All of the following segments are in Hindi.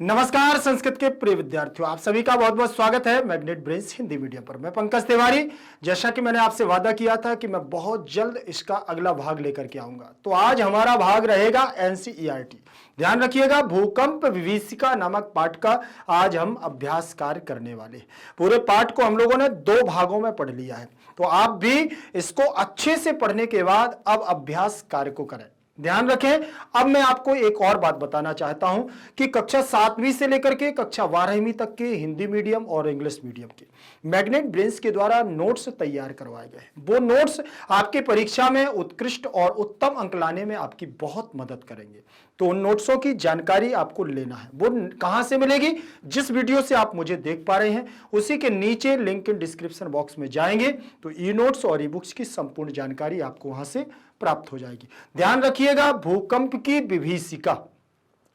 नमस्कार संस्कृत के प्रिय विद्यार्थियों, आप सभी का बहुत बहुत स्वागत है मैग्नेट ब्रेन्स हिंदी मीडियम पर। मैं पंकज तिवारी। जैसा कि मैंने आपसे वादा किया था कि मैं बहुत जल्द इसका अगला भाग लेकर के आऊंगा, तो आज हमारा भाग रहेगा एनसीईआरटी। ध्यान रखिएगा, भूकंप विभीषिका नामक पाठ का आज हम अभ्यास कार्य करने वाले। पूरे पाठ को हम लोगों ने 2 भागों में पढ़ लिया है, तो आप भी इसको अच्छे से पढ़ने के बाद अब अभ्यास कार्य को करें। ध्यान रखें, अब मैं आपको एक और बात बताना चाहता हूं कि कक्षा 7वीं से लेकर के कक्षा 12वीं तक के हिंदी मीडियम और इंग्लिश मीडियम के मैग्नेट ब्रेन्स के द्वारा नोट्स तैयार करवाए गए। वो नोट्स आपके परीक्षा में उत्कृष्ट और उत्तम अंक लाने में आपकी बहुत मदद करेंगे। तो उन नोट्सों की जानकारी आपको लेना है। वो कहां से मिलेगी? जिस वीडियो से आप मुझे देख पा रहे हैं उसी के नीचे लिंक इन डिस्क्रिप्शन बॉक्स में जाएंगे तो ई नोट्स और ई बुक्स की संपूर्ण जानकारी आपको वहां से प्राप्त हो जाएगी। ध्यान रखिएगा, भूकंप की विभीषिका,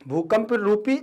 भूकंप रूपी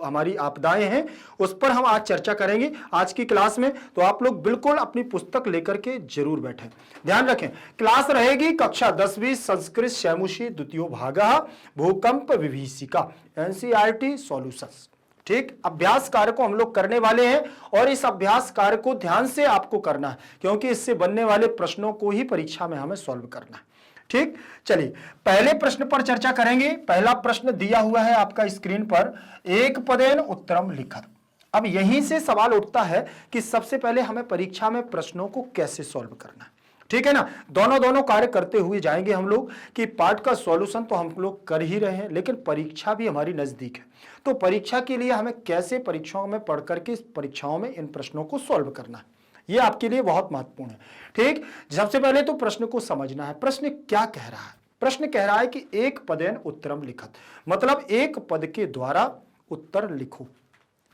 हमारी आपदाएं हैं, उस पर हम आज चर्चा करेंगे आज की क्लास में। तो आप लोग बिल्कुल अपनी पुस्तक लेकर के जरूर बैठें। ध्यान रखें, क्लास रहेगी कक्षा 10वीं संस्कृत शैमुषी द्वितीयो भागः भूकंप विभीषिका एनसीईआरटी सॉल्यूशंस। ठीक, अभ्यास कार्य को हम लोग करने वाले हैं और इस अभ्यास कार्य को ध्यान से आपको करना है, क्योंकि इससे बनने वाले प्रश्नों को ही परीक्षा में हमें सॉल्व करना है। ठीक, चलिए पहले प्रश्न पर चर्चा करेंगे। पहला प्रश्न दिया हुआ है आपका स्क्रीन पर, एक पदेन उत्तरम लिखत। अब यहीं से सवाल उठता है कि सबसे पहले हमें परीक्षा में प्रश्नों को कैसे सॉल्व करना है। ठीक है ना, दोनों कार्य करते हुए जाएंगे हम लोग कि पार्ट का सॉल्यूशन तो हम लोग कर ही रहे हैं, लेकिन परीक्षा भी हमारी नजदीक है। तो परीक्षा के लिए हमें कैसे परीक्षाओं में पढ़ करके इस परीक्षाओं में इन प्रश्नों को सॉल्व करना है, ये आपके लिए बहुत महत्वपूर्ण है। ठीक, सबसे पहले तो प्रश्न को समझना है। प्रश्न क्या कह रहा है? प्रश्न कह रहा है कि एक पदेन उत्तरम लिखत, मतलब एक पद के द्वारा उत्तर लिखो,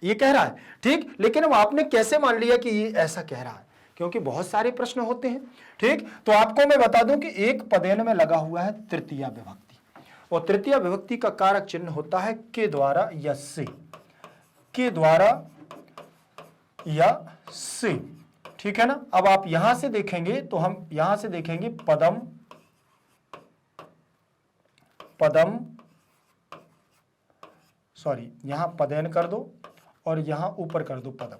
ये कह रहा है। ठीक, लेकिन अब आपने कैसे मान लिया कि ये ऐसा कह रहा है? क्योंकि बहुत सारे प्रश्न होते हैं। ठीक, तो आपको मैं बता दूं कि एक पदेन में लगा हुआ है तृतीया विभक्ति, और तृतीया विभक्ति का कारक चिन्ह होता है के द्वारा या से, के द्वारा या से। ठीक है ना, अब आप यहां से देखेंगे तो हम यहां से देखेंगे पदम, सॉरी यहां पदेन कर दो और यहां ऊपर कर दो पदम,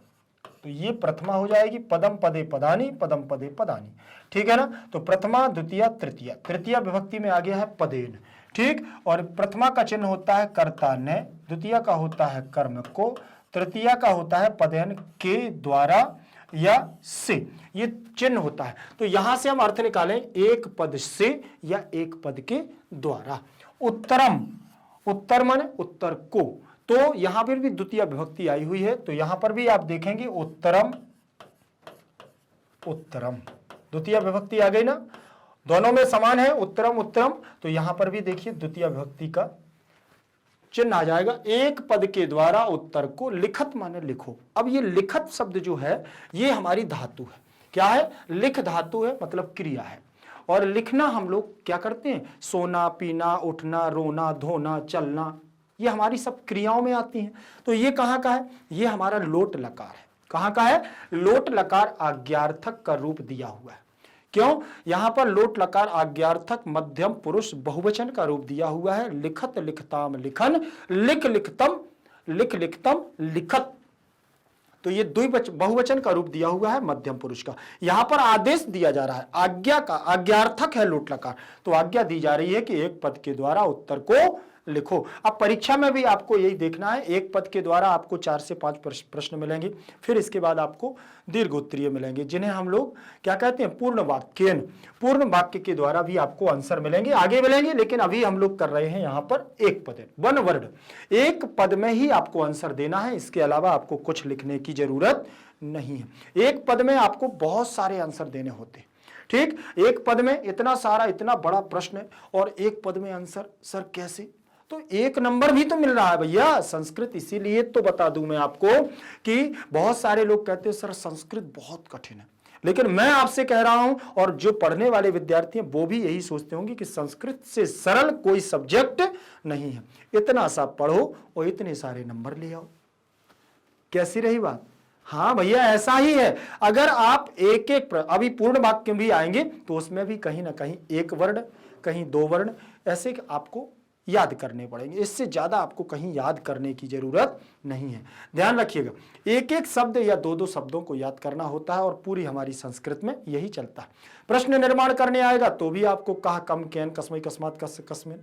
तो ये प्रथमा हो जाएगी। पदम पदे पदानी, पदम पदे पदानी। ठीक है ना, तो प्रथमा द्वितीय तृतीया, तृतीया विभक्ति में आ गया है पदेन। ठीक, और प्रथमा का चिन्ह होता है कर्ता ने, द्वितीय का होता है कर्म को, तृतीया का होता है पदेन के द्वारा या से, ये चिन्ह होता है। तो यहां से हम अर्थ निकालें एक पद से या एक पद के द्वारा। उत्तरम, उत्तर माने उत्तर को, तो यहां पर भी द्वितीय विभक्ति आई हुई है, तो यहां पर भी आप देखेंगे उत्तरम, उत्तरम, द्वितीय विभक्ति आ गई ना, दोनों में समान है उत्तरम उत्तरम। तो यहां पर भी देखिए द्वितीय विभक्ति का चिन्ह आ जाएगा। एक पद के द्वारा उत्तर को लिखत माने लिखो। अब ये लिखत शब्द जो है ये हमारी धातु है। क्या है? लिख धातु है, मतलब क्रिया है। और लिखना हम लोग क्या करते हैं? सोना, पीना, उठना, रोना, धोना, चलना, ये हमारी सब क्रियाओं में आती हैं। तो ये कहाँ का है? ये हमारा लोट लकार है। कहाँ का है? लोट लकार आज्ञार्थक का रूप दिया हुआ है। क्यों? यहां पर लोट लकार आज्ञार्थक मध्यम पुरुष बहुवचन का रूप दिया हुआ है। लिखत लिखताम लिखन, लिख लिखतम, लिख लिखतम लिखत, तो ये बहुवचन का रूप दिया हुआ है मध्यम पुरुष का। यहां पर आदेश दिया जा रहा है, आज्ञा का, आज्ञार्थक है लोट लकार, तो आज्ञा दी जा रही है कि एक पद के द्वारा उत्तर को लिखो। अब परीक्षा में भी आपको यही देखना है, एक पद के द्वारा आपको 4 से 5 प्रश्न मिलेंगे, फिर इसके बाद आपको दीर्घ उत्तरीय मिलेंगे, जिन्हें हम लोग क्या कहते हैं? पूर्ण वाक्य। पूर्ण वाक्य के द्वारा भी आपको आंसर मिलेंगे, आगे मिलेंगे, लेकिन अभी हम लोग कर रहे हैं यहां पर एक पद, वन वर्ड, एक पद में ही आपको आंसर देना है। इसके अलावा आपको कुछ लिखने की जरूरत नहीं है। एक पद में आपको बहुत सारे आंसर देने होते हैं। ठीक, एक पद में इतना सारा, इतना बड़ा प्रश्न और एक पद में आंसर, सर कैसे? तो 1 नंबर भी तो मिल रहा है भैया संस्कृत। इसीलिए तो बता दूं मैं आपको कि बहुत सारे लोग कहते हैं सर संस्कृत बहुत कठिन है, लेकिन मैं आपसे कह रहा हूं और जो पढ़ने वाले विद्यार्थी हैं वो भी यही सोचते होंगे कि संस्कृत से सरल कोई सब्जेक्ट नहीं है। इतना सा पढ़ो और इतने सारे नंबर ले आओ। कैसी रही बात? हाँ भैया ऐसा ही है। अगर आप एक एक अभी पूर्ण वाक्य भी आएंगे तो उसमें भी कहीं ना कहीं एक वर्ण, कहीं 2 वर्ण, ऐसे आपको याद करने पड़ेंगे। इससे ज्यादा आपको कहीं याद करने की जरूरत नहीं है। ध्यान रखिएगा, एक एक शब्द या दो दो शब्दों को याद करना होता है और पूरी हमारी संस्कृत में यही चलता है। प्रश्न निर्माण करने आएगा तो भी आपको कहा, कम, कैन, कस्मई, कस्मात, कस्मिन,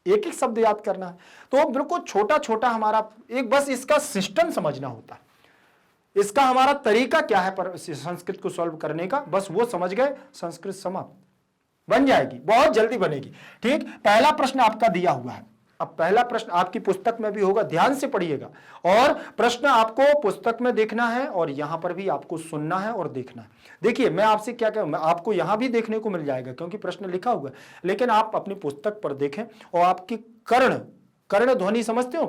एक एक शब्द याद करना है। तो बिल्कुल छोटा छोटा हमारा एक बस इसका सिस्टम समझना होता है, इसका हमारा तरीका क्या है पर संस्कृत को सॉल्व करने का, बस वो समझ गए, संस्कृत समाप्त, बन जाएगी, बहुत जल्दी बनेगी। ठीक, पहला प्रश्न आपका दिया हुआ है। अब पहला प्रश्न आपकी पुस्तक में भी होगा, ध्यान से पढ़िएगा, और प्रश्न आपको पुस्तक में देखना है और यहां पर भी आपको सुनना है और देखना है। देखिए मैं आपसे क्या कहूं, आपको यहां भी देखने को मिल जाएगा क्योंकि प्रश्न लिखा हुआ है, लेकिन आप अपनी पुस्तक पर देखें और आपकी कर्ण ध्वनि समझते हो,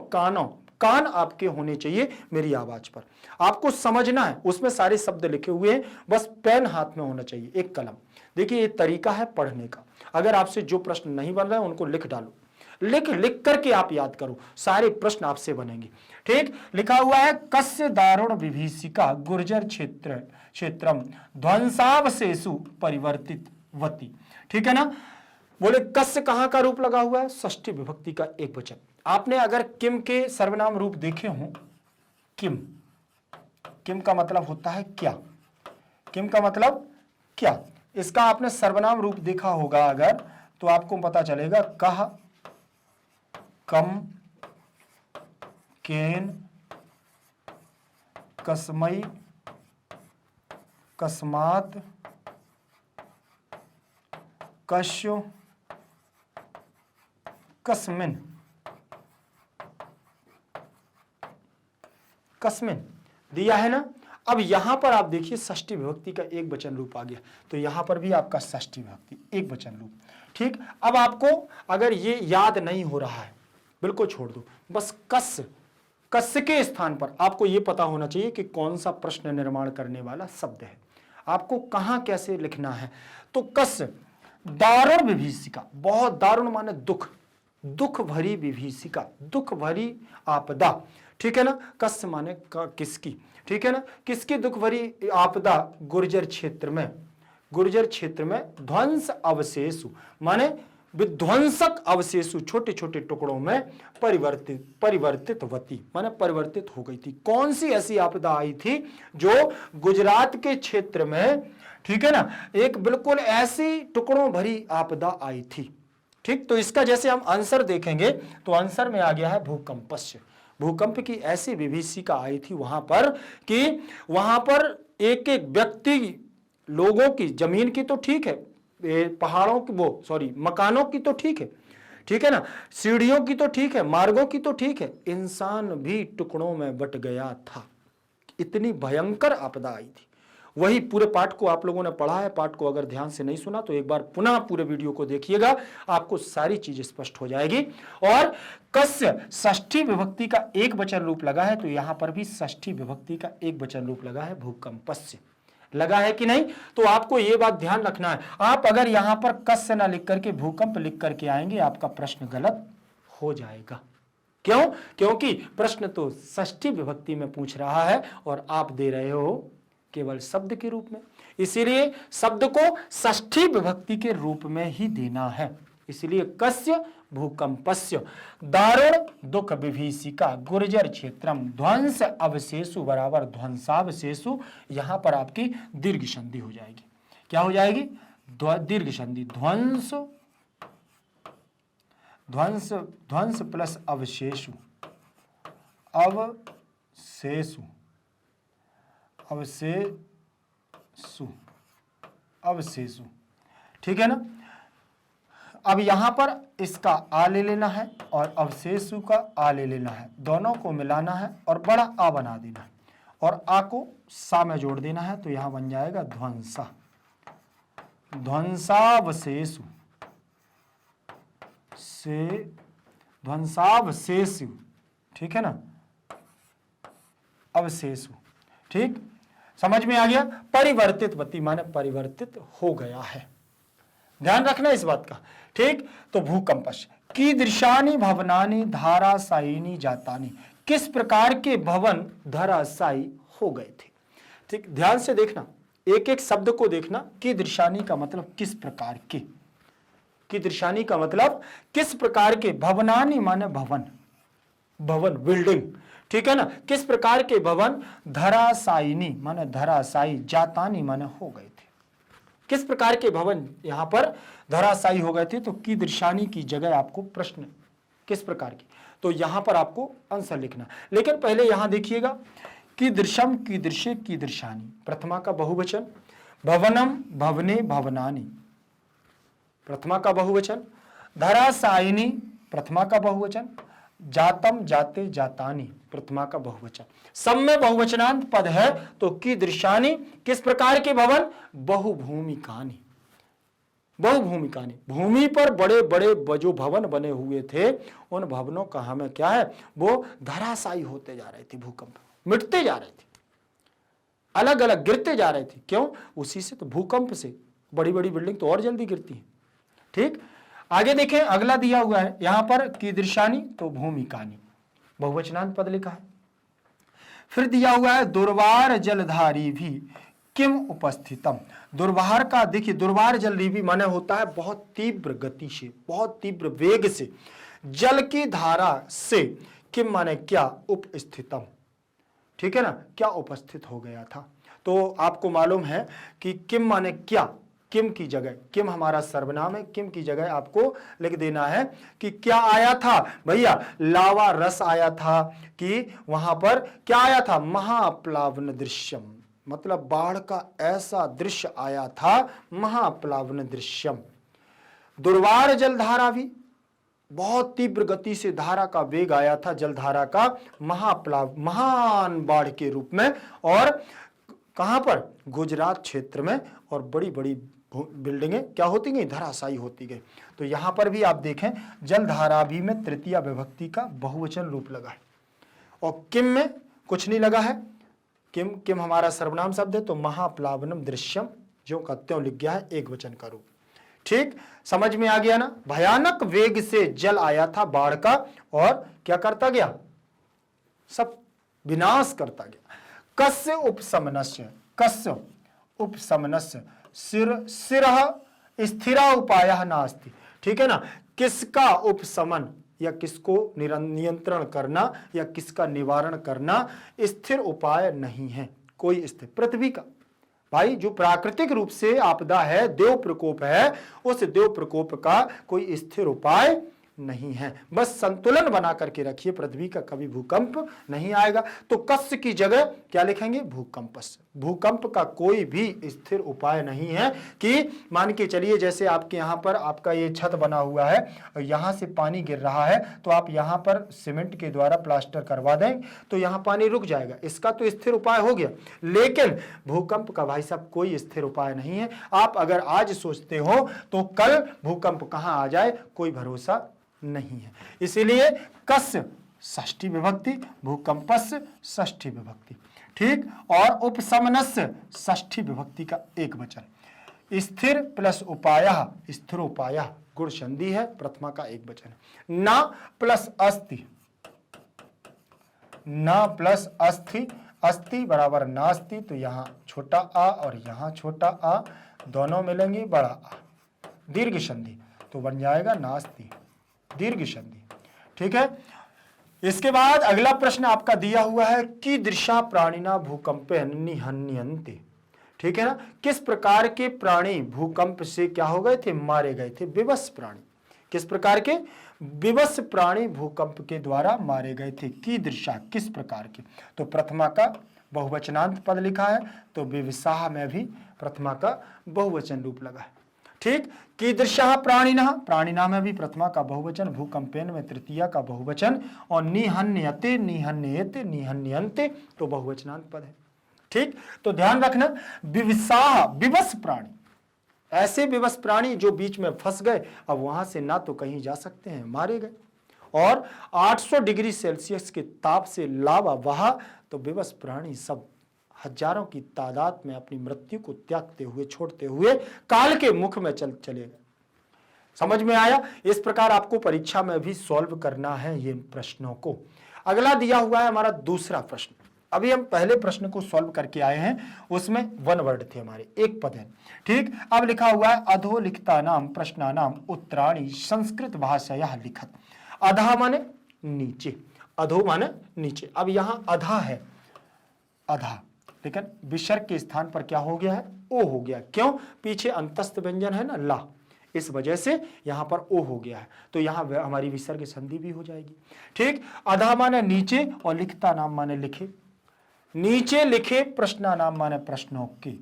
कान आपके होने चाहिए मेरी आवाज पर, आपको समझना है, उसमें सारे शब्द लिखे हुए हैं, बस पेन हाथ में होना चाहिए, एक कलम। देखिए ये तरीका है पढ़ने का। अगर आपसे जो प्रश्न नहीं बन रहे हैं उनको लिख डालो, लिख करके आप याद करो, सारे प्रश्न आपसे बनेंगे। ठीक, लिखा हुआ है कस्य दारुण विभीषिका गुर्जर क्षेत्रम ध्वंसावशेषु परिवर्तित वती। ठीक है ना, बोले कस्य कहां का रूप लगा हुआ है, षष्ठी विभक्ति का एक वचन। आपने अगर किम के सर्वनाम रूप देखे हों, किम का मतलब होता है क्या, किम का मतलब क्या, इसका आपने सर्वनाम रूप देखा होगा अगर, तो आपको पता चलेगा कह, कम, केन, कस्मई, कस्मात, कश्यो, कस्मिन, कस्मिन दिया है ना। अब यहां पर आप देखिए षष्ठी विभक्ति का एक वचन रूप आ गया, तो यहां पर भी आपका षष्ठी विभक्ति एक वचन रूप। ठीक, अब आपको अगर ये याद नहीं हो रहा है बिल्कुल छोड़ दो, बस कस्य के स्थान पर आपको ये पता होना चाहिए कि कौन सा प्रश्न निर्माण करने वाला शब्द है, आपको कहां कैसे लिखना है। तो कस्य, दारुण विभीषिका, बहुत दारुण माने दुख भरी विभीषिका, दुख भरी आपदा। ठीक है ना, कस्य माने किसकी, ठीक है ना, किसकी दुख भरी आपदा, गुर्जर क्षेत्र में ध्वंस अवशेषु माने विध्वंसक अवशेषु, छोटे छोटे टुकड़ों में परिवर्तित वती माने परिवर्तित हो गई थी। कौन सी ऐसी आपदा आई थी जो गुजरात के क्षेत्र में, ठीक है ना, एक बिल्कुल ऐसी टुकड़ों भरी आपदा आई थी। ठीक, तो इसका जैसे हम आंसर देखेंगे तो आंसर में आ गया है भूकंपस्य, भूकंप की ऐसी विभीषिका आई थी वहां पर कि वहां पर एक एक व्यक्ति, लोगों की, जमीन की तो ठीक है, पहाड़ों की मकानों की तो ठीक है ना, सीढ़ियों की तो ठीक है, मार्गों की तो ठीक है, इंसान भी टुकड़ों में बट गया था। इतनी भयंकर आपदा आई थी। वही पूरे पाठ को आप लोगों ने पढ़ा है, पाठ को अगर ध्यान से नहीं सुना तो एक बार पुनः पूरे वीडियो को देखिएगा, आपको सारी चीज स्पष्ट हो जाएगी। और कस्य षष्ठी विभक्ति का एक वचन रूप लगा है, तो यहां पर भी षष्ठी विभक्ति का एक वचन रूप लगा है, भूकंपस्य लगा है कि नहीं। तो आपको यह बात ध्यान रखना है, आप अगर यहां पर कस्य ना लिख करके भूकंप लिख करके आएंगे, आपका प्रश्न गलत हो जाएगा। क्यों? क्योंकि प्रश्न तो षष्ठी विभक्ति में पूछ रहा है और आप दे रहे हो केवल शब्द के रूप में, इसीलिए शब्द को षष्ठी विभक्ति के रूप में ही देना है। इसलिए कस्य भूकंपस्य दारुण दुख विभीषिका गुर्जर क्षेत्रम ध्वंस अवशेषु बराबर ध्वंसावशेषु, यहां पर आपकी दीर्घ संधि हो जाएगी। क्या हो जाएगी? दीर्घ संधि, ध्वंस प्लस अवशेषु, अवशेषु, ठीक है ना। अब यहां पर इसका आ ले लेना है और अवशेषु का आ ले लेना है, दोनों को मिलाना है और बड़ा आ बना देना है और आ को सा में जोड़ देना है, तो यहां बन जाएगा ध्वंसावशेषु ध्वंसावशेषु, ठीक है ना, अवशेषु। ठीक, समझ में आ गया। परिवर्तित वती माने परिवर्तित हो गया है, ध्यान रखना इस बात का। ठीक, तो भूकंपश कीदृशानि भवनानि धाराशायिनी जातानि, किस प्रकार के भवन धराशायी हो गए थे। ठीक, ध्यान से देखना, एक एक शब्द को देखना। कीदृशानि का मतलब किस प्रकार के, कीदृशानि का मतलब किस प्रकार के, भवनानि माने भवन, भवन बिल्डिंग, ठीक है ना, किस प्रकार के भवन, धराशायिनी माने धराशायी, जातानी माने हो गए थे, किस प्रकार के भवन यहां पर धराशायी हो गए थे। तो कीदृशानि की जगह आपको प्रश्न किस प्रकार की, तो यहां पर आपको आंसर लिखना। लेकिन पहले यहां देखिएगा, कीदृशम कीदृशे कीदृशानि, प्रथमा का बहुवचन, भवनम भवने भवनानि प्रथमा का बहुवचन, धराशायिनी प्रथमा का बहुवचन, जातम जाते जातानि प्रथमा का बहुवचन, सब में बहुवचनांत पद है। तो कीदृशानि किस प्रकार के भवन, बहुभूमिकानि, बहुभूमिकानि, भूमि पर बड़े बड़े जो भवन बने हुए थे उन भवनों का हमें क्या है, वो धराशायी होते जा रहे थे, भूकंप मिटते जा रहे थे, अलग अलग गिरते जा रहे थे। क्यों, उसी से तो, भूकंप से बड़ी बड़ी बिल्डिंग तो और जल्दी गिरती है। ठीक, आगे देखें, अगला दिया हुआ है यहां पर कीदृशानि, तो भूमिकानि, बहुवचनांत पद लिखा है। फिर दिया हुआ है दुर्वार जलधारी भी किम उपस्थितम, दुर्वार का देखिए, दुर्वार जलधारी भी माने होता है बहुत तीव्र गति से, बहुत तीव्र वेग से, जल की धारा से, किम माने क्या, उपस्थितम, ठीक है ना, क्या उपस्थित हो गया था। तो आपको मालूम है कि किम माने क्या, किम की जगह, किम हमारा सर्वनाम है, किम की जगह आपको लिख देना है कि क्या आया था भैया, लावा रस आया था, कि वहां पर क्या आया था, महाप्लावन दृश्यम, मतलब बाढ़ का ऐसा दृश्य आया था, महाप्लावन दृश्यम। दुर्वार जलधारा भी, बहुत तीव्र गति से धारा का वेग आया था, जलधारा का, महाप्लाव, महान बाढ़ के रूप में, और कहां पर, गुजरात क्षेत्र में, और बड़ी बड़ी बिल्डिंगें क्या होती गई, धराशायी होती गई। तो यहां पर भी आप देखें, जलधारा भी में तृतीय विभक्ति का बहुवचन रूप लगा है, और किम में कुछ नहीं लगा है, किम, किम हमारा सर्वनाम शब्द है, तो महाप्लावनम दृश्यम जो का त्यों लिख गया है एक वचन का रूप। ठीक, समझ में आ गया ना, भयानक वेग से जल आया था बाढ़ का, और क्या करता गया, सब विनाश करता गया। कस्य उपशमनस्य, कस्य उपशमनस्य, सिरः स्थिरा उपायः नास्ति, ठीक है ना, किसका उपशमन या किसको नियंत्रण करना या किसका निवारण करना स्थिर उपाय नहीं है, कोई स्थिर, पृथ्वी का भाई जो प्राकृतिक रूप से आपदा है, देव प्रकोप है, उस देव प्रकोप का कोई स्थिर उपाय नहीं है। बस संतुलन बना करके रखिए, पृथ्वी का कभी भूकंप नहीं आएगा। तो कस्य की जगह क्या लिखेंगे, भूकंपस्य, भूकंप का कोई भी स्थिर उपाय नहीं है। कि मान के चलिए जैसे आपके यहाँ पर आपका ये छत बना हुआ है और यहाँ से पानी गिर रहा है, तो आप यहाँ पर सीमेंट के द्वारा प्लास्टर करवा दें तो यहाँ पानी रुक जाएगा, इसका तो स्थिर उपाय हो गया। लेकिन भूकंप का भाई साहब कोई स्थिर उपाय नहीं है। आप अगर आज सोचते हो तो कल भूकंप कहाँ आ जाए कोई भरोसा नहीं है। इसीलिए कस्य षष्ठी विभक्ति, भूकंपस्य षष्ठी विभक्ति, ठीक, और उपशमनस्य षष्ठी विभक्ति का एक वचन। स्थिर प्लस उपायः, स्थिरोपायः गुण संधि है, प्रथमा का एक वचन। न प्लस अस्ति, न प्लस अस्थि, अस्ति बराबर नास्ति, तो यहाँ छोटा आ और यहाँ छोटा आ दोनों मिलेंगे बड़ा आ, दीर्घ संधि तो बन जाएगा नास्ति, दीर्घ संधि, ठीक है। इसके बाद अगला प्रश्न आपका दिया हुआ है कि दृशा प्राणिना भूकंपे निहन्यन्ते, ठीक है ना, किस प्रकार के प्राणी भूकंप से क्या हो गए थे, मारे गए थे, विवश प्राणी, किस प्रकार के विवश प्राणी भूकंप के द्वारा मारे गए थे। की दृशा किस प्रकार के, तो प्रथमा का बहुवचनांत पद लिखा है, तो विवशाह में भी प्रथमा का बहुवचन रूप लगा है, ठीक। कीदृशः प्राणिनः, प्राणिनः में भी प्रथमा का बहुवचन, भूकंपेन में तृतीया का बहुवचन, और निहन्यते, निहन्येते, निहन्यन्ते तो बहुवचनांत पद है, ठीक। तो ध्यान रखना, विवशाः विवश प्राणी, ऐसे विवश प्राणी जो बीच में फंस गए, अब वहां से ना तो कहीं जा सकते हैं, मारे गए। और 800 डिग्री सेल्सियस के ताप से लावा बहा, तो विवश प्राणी सब हजारों की तादाद में अपनी मृत्यु को त्यागते हुए, छोड़ते हुए काल के मुख में चले गए। समझ में आया। इस प्रकार आपको परीक्षा में भी सॉल्व करना है ये प्रश्नों को। अगला दिया हुआ है हमारा दूसरा प्रश्न, अभी हम पहले प्रश्न को सॉल्व करके आए हैं, उसमें वन वर्ड थे हमारे, एक पद है। ठीक, अब लिखा हुआ है अधोलिखिता नाम प्रश्नानाम उत्तराणि संस्कृत भाषाया लिखत। अधा माने नीचे, अधो माने नीचे। अब यहां अधा है, अधा, लेकिन विसर्ग के स्थान पर क्या हो गया है, ओ हो गया। क्यों? पीछे अंतस्थ व्यंजन है ना ला, इस वजह से यहां पर ओ हो गया है, तो यहां हमारी विसर्ग संधि भी हो जाएगी। ठीक, अधा माने नीचे और लिखता नाम माने लिखे, नीचे लिखे प्रश्ना नाम माने प्रश्नों के,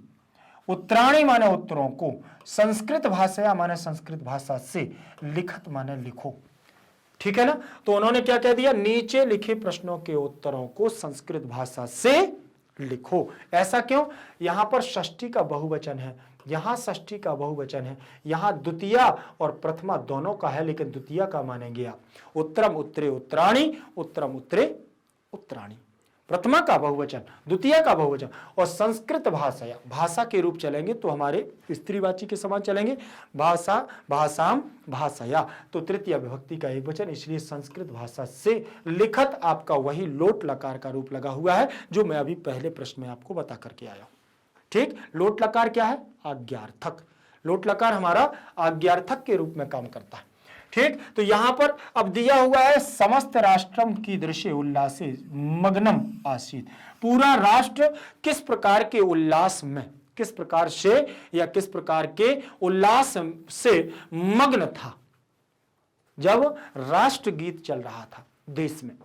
उत्तराणी माने उत्तरों को, संस्कृत भाषा माने संस्कृत भाषा से, लिखत माने लिखो। ठीक है ना, तो उन्होंने क्या कह दिया, नीचे लिखे प्रश्नों के उत्तरों को संस्कृत भाषा से लिखो। ऐसा क्यों? यहां पर षष्ठी का बहुवचन है, यहां षष्ठी का बहुवचन है, यहां द्वितीया और प्रथमा दोनों का है, लेकिन द्वितीया का माने गया। उत्तरम उत्तरे उत्तराणी, उत्तरम उत्तरे उत्तराणी, प्रथमा का बहुवचन, द्वितीया का बहुवचन। और संस्कृत भाषा, भाषा के रूप चलेंगे तो हमारे स्त्रीवाची के समान चलेंगे, भाषा, भाषाम, भाषाया, तो तृतीय विभक्ति का एक वचन, इसलिए संस्कृत भाषा से लिखत आपका वही लोट लकार का रूप लगा हुआ है, जो मैं अभी पहले प्रश्न में आपको बता करके आया हूं। ठीक, लोट लकार क्या है? आज्ञार्थक। लोट लकार हमारा आज्ञार्थक के रूप में काम करता है। ठीक, तो यहां पर अब दिया हुआ है समस्त राष्ट्रम की दृश्य उल्लासे मग्नम आसीत। पूरा राष्ट्र किस प्रकार के उल्लास में, किस प्रकार से या किस प्रकार के उल्लास से मग्न था जब राष्ट्र गीत चल रहा था देश में।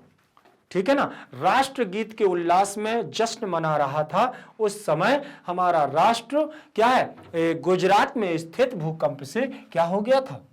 ठीक है ना, राष्ट्र गीत के उल्लास में जश्न मना रहा था, उस समय हमारा राष्ट्र क्या है, गुजरात में स्थित भूकंप से क्या हो गया था,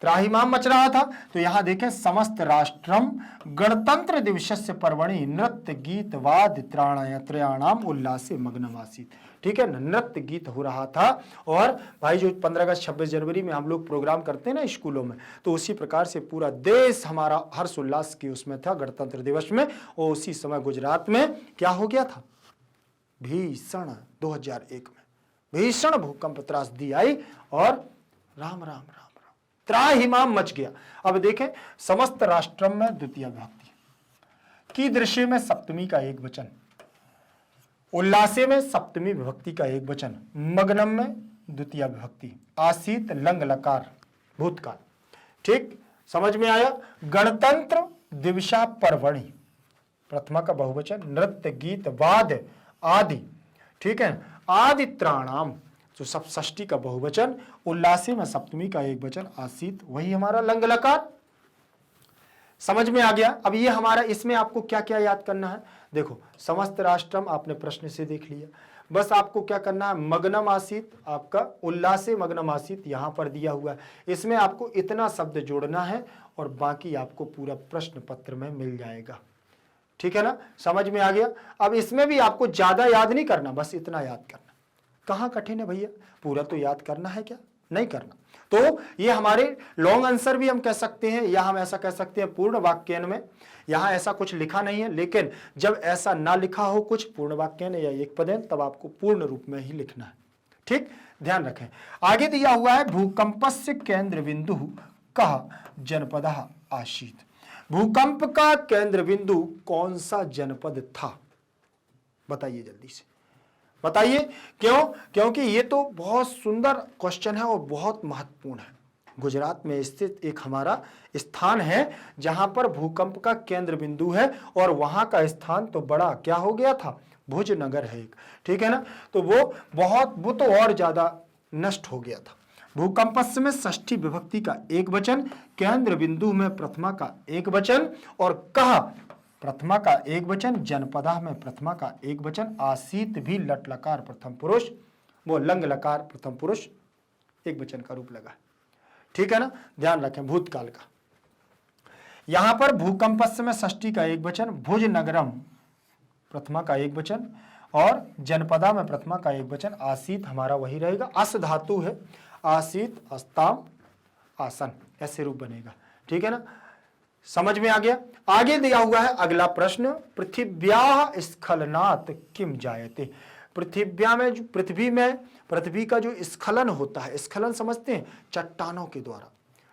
त्राहिमाम मच रहा था। तो यहां देखें, समस्त राष्ट्रम गणतंत्र दिवसस्य पर्वणि नृत्य गीत वाद त्रयाणाम उल्लासे मग्नम आसीत। ठीक है, नृत्य गीत हो रहा था। और भाई जो 15 अगस्त 26 जनवरी में हम लोग प्रोग्राम करते हैं ना स्कूलों में, तो उसी प्रकार से पूरा देश हमारा हर्ष उल्लास के उसमें था गणतंत्र दिवस में। और उसी समय गुजरात में क्या हो गया था, भीषण 2001 में भीषण भूकंप त्रासदी आई और राम राम राम त्राहिमाम मच गया। अब देखें, समस्त राष्ट्रम में द्वितीय विभक्ति, की दृश्य में सप्तमी का एक वचन, उल्लासे में सप्तमी विभक्ति का एक वचन, मग्नम में द्वितीय विभक्ति, आसीत लंग लकार भूतकाल। ठीक, समझ में आया। गणतंत्र दिवसा पर्वणि प्रथमा का बहुवचन, नृत्य गीत वाद आदि। ठीक है, आदित्राणाम जो सब षष्ठी का बहुवचन, उल्लासे में सप्तमी का एक वचन, आसीत वही हमारा लंग लकार। समझ में आ गया। अब ये हमारा, इसमें आपको क्या क्या याद करना है, देखो समस्त राष्ट्रम आपने प्रश्न से देख लिया, बस आपको क्या करना है, मग्नम आसीत, आपका उल्लासे मग्नम आसीत यहां पर दिया हुआ है, इसमें आपको इतना शब्द जोड़ना है और बाकी आपको पूरा प्रश्न पत्र में मिल जाएगा। ठीक है ना, समझ में आ गया। अब इसमें भी आपको ज्यादा याद नहीं करना, बस इतना याद करना। कहां कठिन है भैया, पूरा तो याद करना है क्या, नहीं करना। तो ये हमारे लॉन्ग आंसर भी हम कह सकते हैं, या हम ऐसा कह सकते हैं पूर्ण वाक्यन में। यहां ऐसा कुछ लिखा नहीं है, लेकिन जब ऐसा ना लिखा हो कुछ पूर्ण वाक्यन या एक पदेन, तब आपको पूर्ण रूप में ही लिखना है। ठीक, ध्यान रखें। आगे दिया हुआ है भूकंपस्य केंद्र बिंदु कह जनपद आसीत। भूकंप का केंद्र बिंदु कौन सा जनपद था, बताइए जल्दी से बताइए। क्यों? क्योंकि ये तो बहुत सुंदर क्वेश्चन है और बहुत महत्वपूर्ण है। गुजरात में स्थित एक हमारा स्थान है जहां पर भूकंप का केंद्र बिंदु है, और वहां का स्थान तो बड़ा क्या हो गया था, भुज नगर है एक। ठीक है ना, तो वो तो और ज्यादा नष्ट हो गया था। भूकंपस्य में षष्ठी विभक्ति का एक वचन, केंद्र बिंदु में प्रथमा का एक वचन, और कह प्रथमा का एक वचन, जनपदा में प्रथमा का एक वचन, आसीत भी लट लकार प्रथम पुरुष, वो लंग लकार प्रथम पुरुष एक वचन का रूप लगा है। ठीक है ना, ध्यान रखें भूतकाल का। यहां पर भूकंपस्य में षष्ठी का एक वचन, भुज नगरम प्रथमा का एक वचन, और जनपदा में प्रथमा का एक वचन, आसीत हमारा वही रहेगा, अस धातु है, आसीत अस्ताम आसन, ऐसे रूप बनेगा। ठीक है ना, समझ में आ गया। आगे दिया हुआ है अगला प्रश्न, पृथिव्याः स्खलनात् किम जायते। पृथ्वी का जो स्खलन होता है, स्खलन समझते हैं, चट्टानों के द्वारा।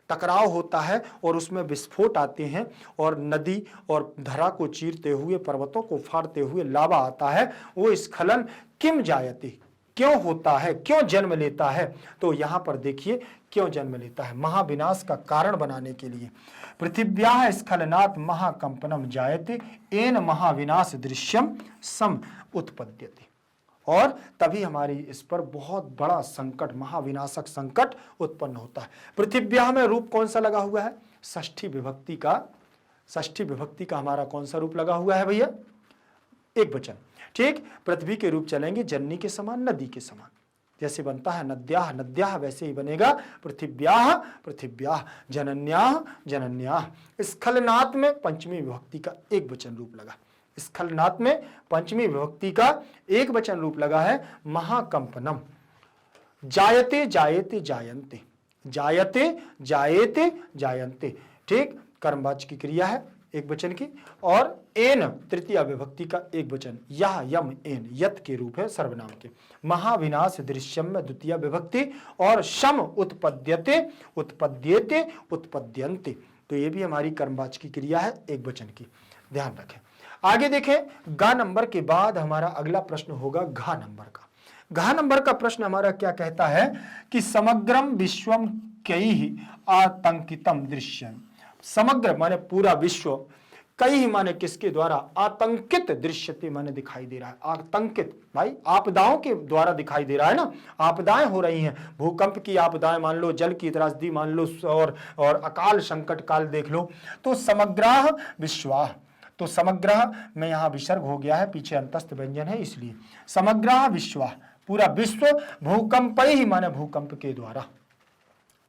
टकराव होता है और उसमें विस्फोट आते हैं और नदी और धरा को चीरते हुए, पर्वतों को फाड़ते हुए लावा आता है, वो स्खलन किम जायते, क्यों होता है, क्यों जन्म लेता है। तो यहां पर देखिए क्यों जन्म लेता है, महाविनाश का कारण बनाने के लिए। पृथिव्याः स्खलनात् महाकंपनम जायते एन महाविनाश दृश्यम सम उत्पद्यते। और तभी हमारी इस पर बहुत बड़ा संकट, महाविनाशक संकट उत्पन्न होता है। पृथिव्याः में रूप कौन सा लगा हुआ है, षष्ठी विभक्ति का, षष्ठी विभक्ति का हमारा कौन सा रूप लगा हुआ है भैया, एक वचन। ठीक, पृथ्वी के रूप चलेंगे जननी के समान, नदी के समान, जैसे बनता है नद्याः नद्याः, वैसे ही बनेगा पृथिव्याः पृथिव्याः, जनन्याः जनन्याः। स्खलनात् में पंचमी विभक्ति का एक वचन रूप लगा, स्खलनात् में पंचमी विभक्ति का एक वचन रूप लगा है महाकंपनम। जायते जायते जायन्ते, जायते जायते जायन्ते, ठीक, कर्मवाच्य की क्रिया है एक वचन की, और एन तृतीय विभक्ति का एक वचन, यह यम एन यत के रूप है सर्वनाम के। महाविनाश दृश्यम में द्वितीय विभक्ति, और शम उत्पद्यते उत्पद्येते उत्पद्यन्ते, तो ये भी हमारी कर्मवाच्य की क्रिया है एक वचन की, ध्यान रखें। आगे देखें, गा नंबर के बाद हमारा अगला प्रश्न होगा घा नंबर का। घा नंबर का प्रश्न हमारा क्या कहता है कि समग्रम विश्वम कैहि आतंकितम दृश्यम। समग्र माने पूरा विश्व, कई माने किसके द्वारा, आतंकित दृश्यते माने दिखाई दे रहा है, आतंकित भाई आपदाओं के द्वारा दिखाई दे रहा है ना, आपदाएं हो रही हैं, भूकंप की आपदाएं मान लो, जल की त्रासदी मान लो, और अकाल संकट काल देख लो। तो समग्राह विश्वाह, तो समग्र में यहां विसर्ग हो गया है, पीछे अंतस्थ व्यंजन है इसलिए, समग्र विश्व, पूरा विश्व, भूकंप ही माने भूकंप के द्वारा,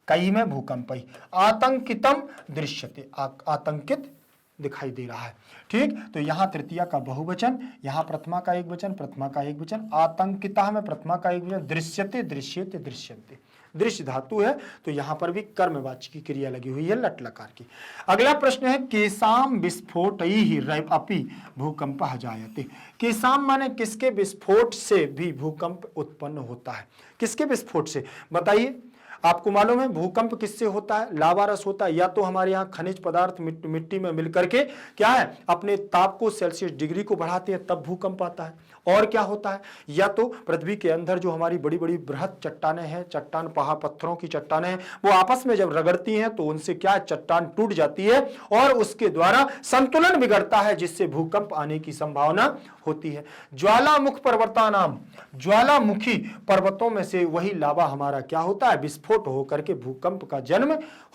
कई में भूकंप ही, आतंकितम दृश्यते, आतंकित दिखाई दे रहा है। ठीक, तो यहां तृतीया का बहुवचन, यहां प्रथमा का एक वचन, प्रथमा का एक वचन, आतंकिता में प्रथमा का एक वचन, दृश्यते दृश्यते दृश्यन्ते, दृश्य धातु है, तो यहां पर भी कर्मवाच्य की क्रिया लगी हुई है लट लकार की। अगला प्रश्न है केसाम विस्फोटैहि अपि भूकंपः जायते। केसाम माने किसके विस्फोट से भी भूकंप उत्पन्न होता है, किसके विस्फोट से बताइए। आपको मालूम है भूकंप किससे होता है, लावारस होता है, या तो हमारे यहाँ खनिज पदार्थ मिट्टी में मिलकर के क्या है अपने ताप को सेल्सियस डिग्री को बढ़ाते हैं तब भूकंप आता है, और क्या होता है, या तो पृथ्वी के अंदर जो हमारी बड़ी बड़ी बृहद चट्टानें हैं, चट्टान पहाड़ पत्थरों की चट्टानें हैं, वो आपस में जब रगड़ती हैं तो उनसे क्या चट्टान टूट जाती है और उसके द्वारा संतुलन बिगड़ता है, जिससे भूकंप आने की संभावना होती है। ज्वालामुख पर्वतानाम, ज्वालामुखी पर्वतों में से वही लावा हमारा क्या होता है, विस्फोट होकर के भूकंप का जन्म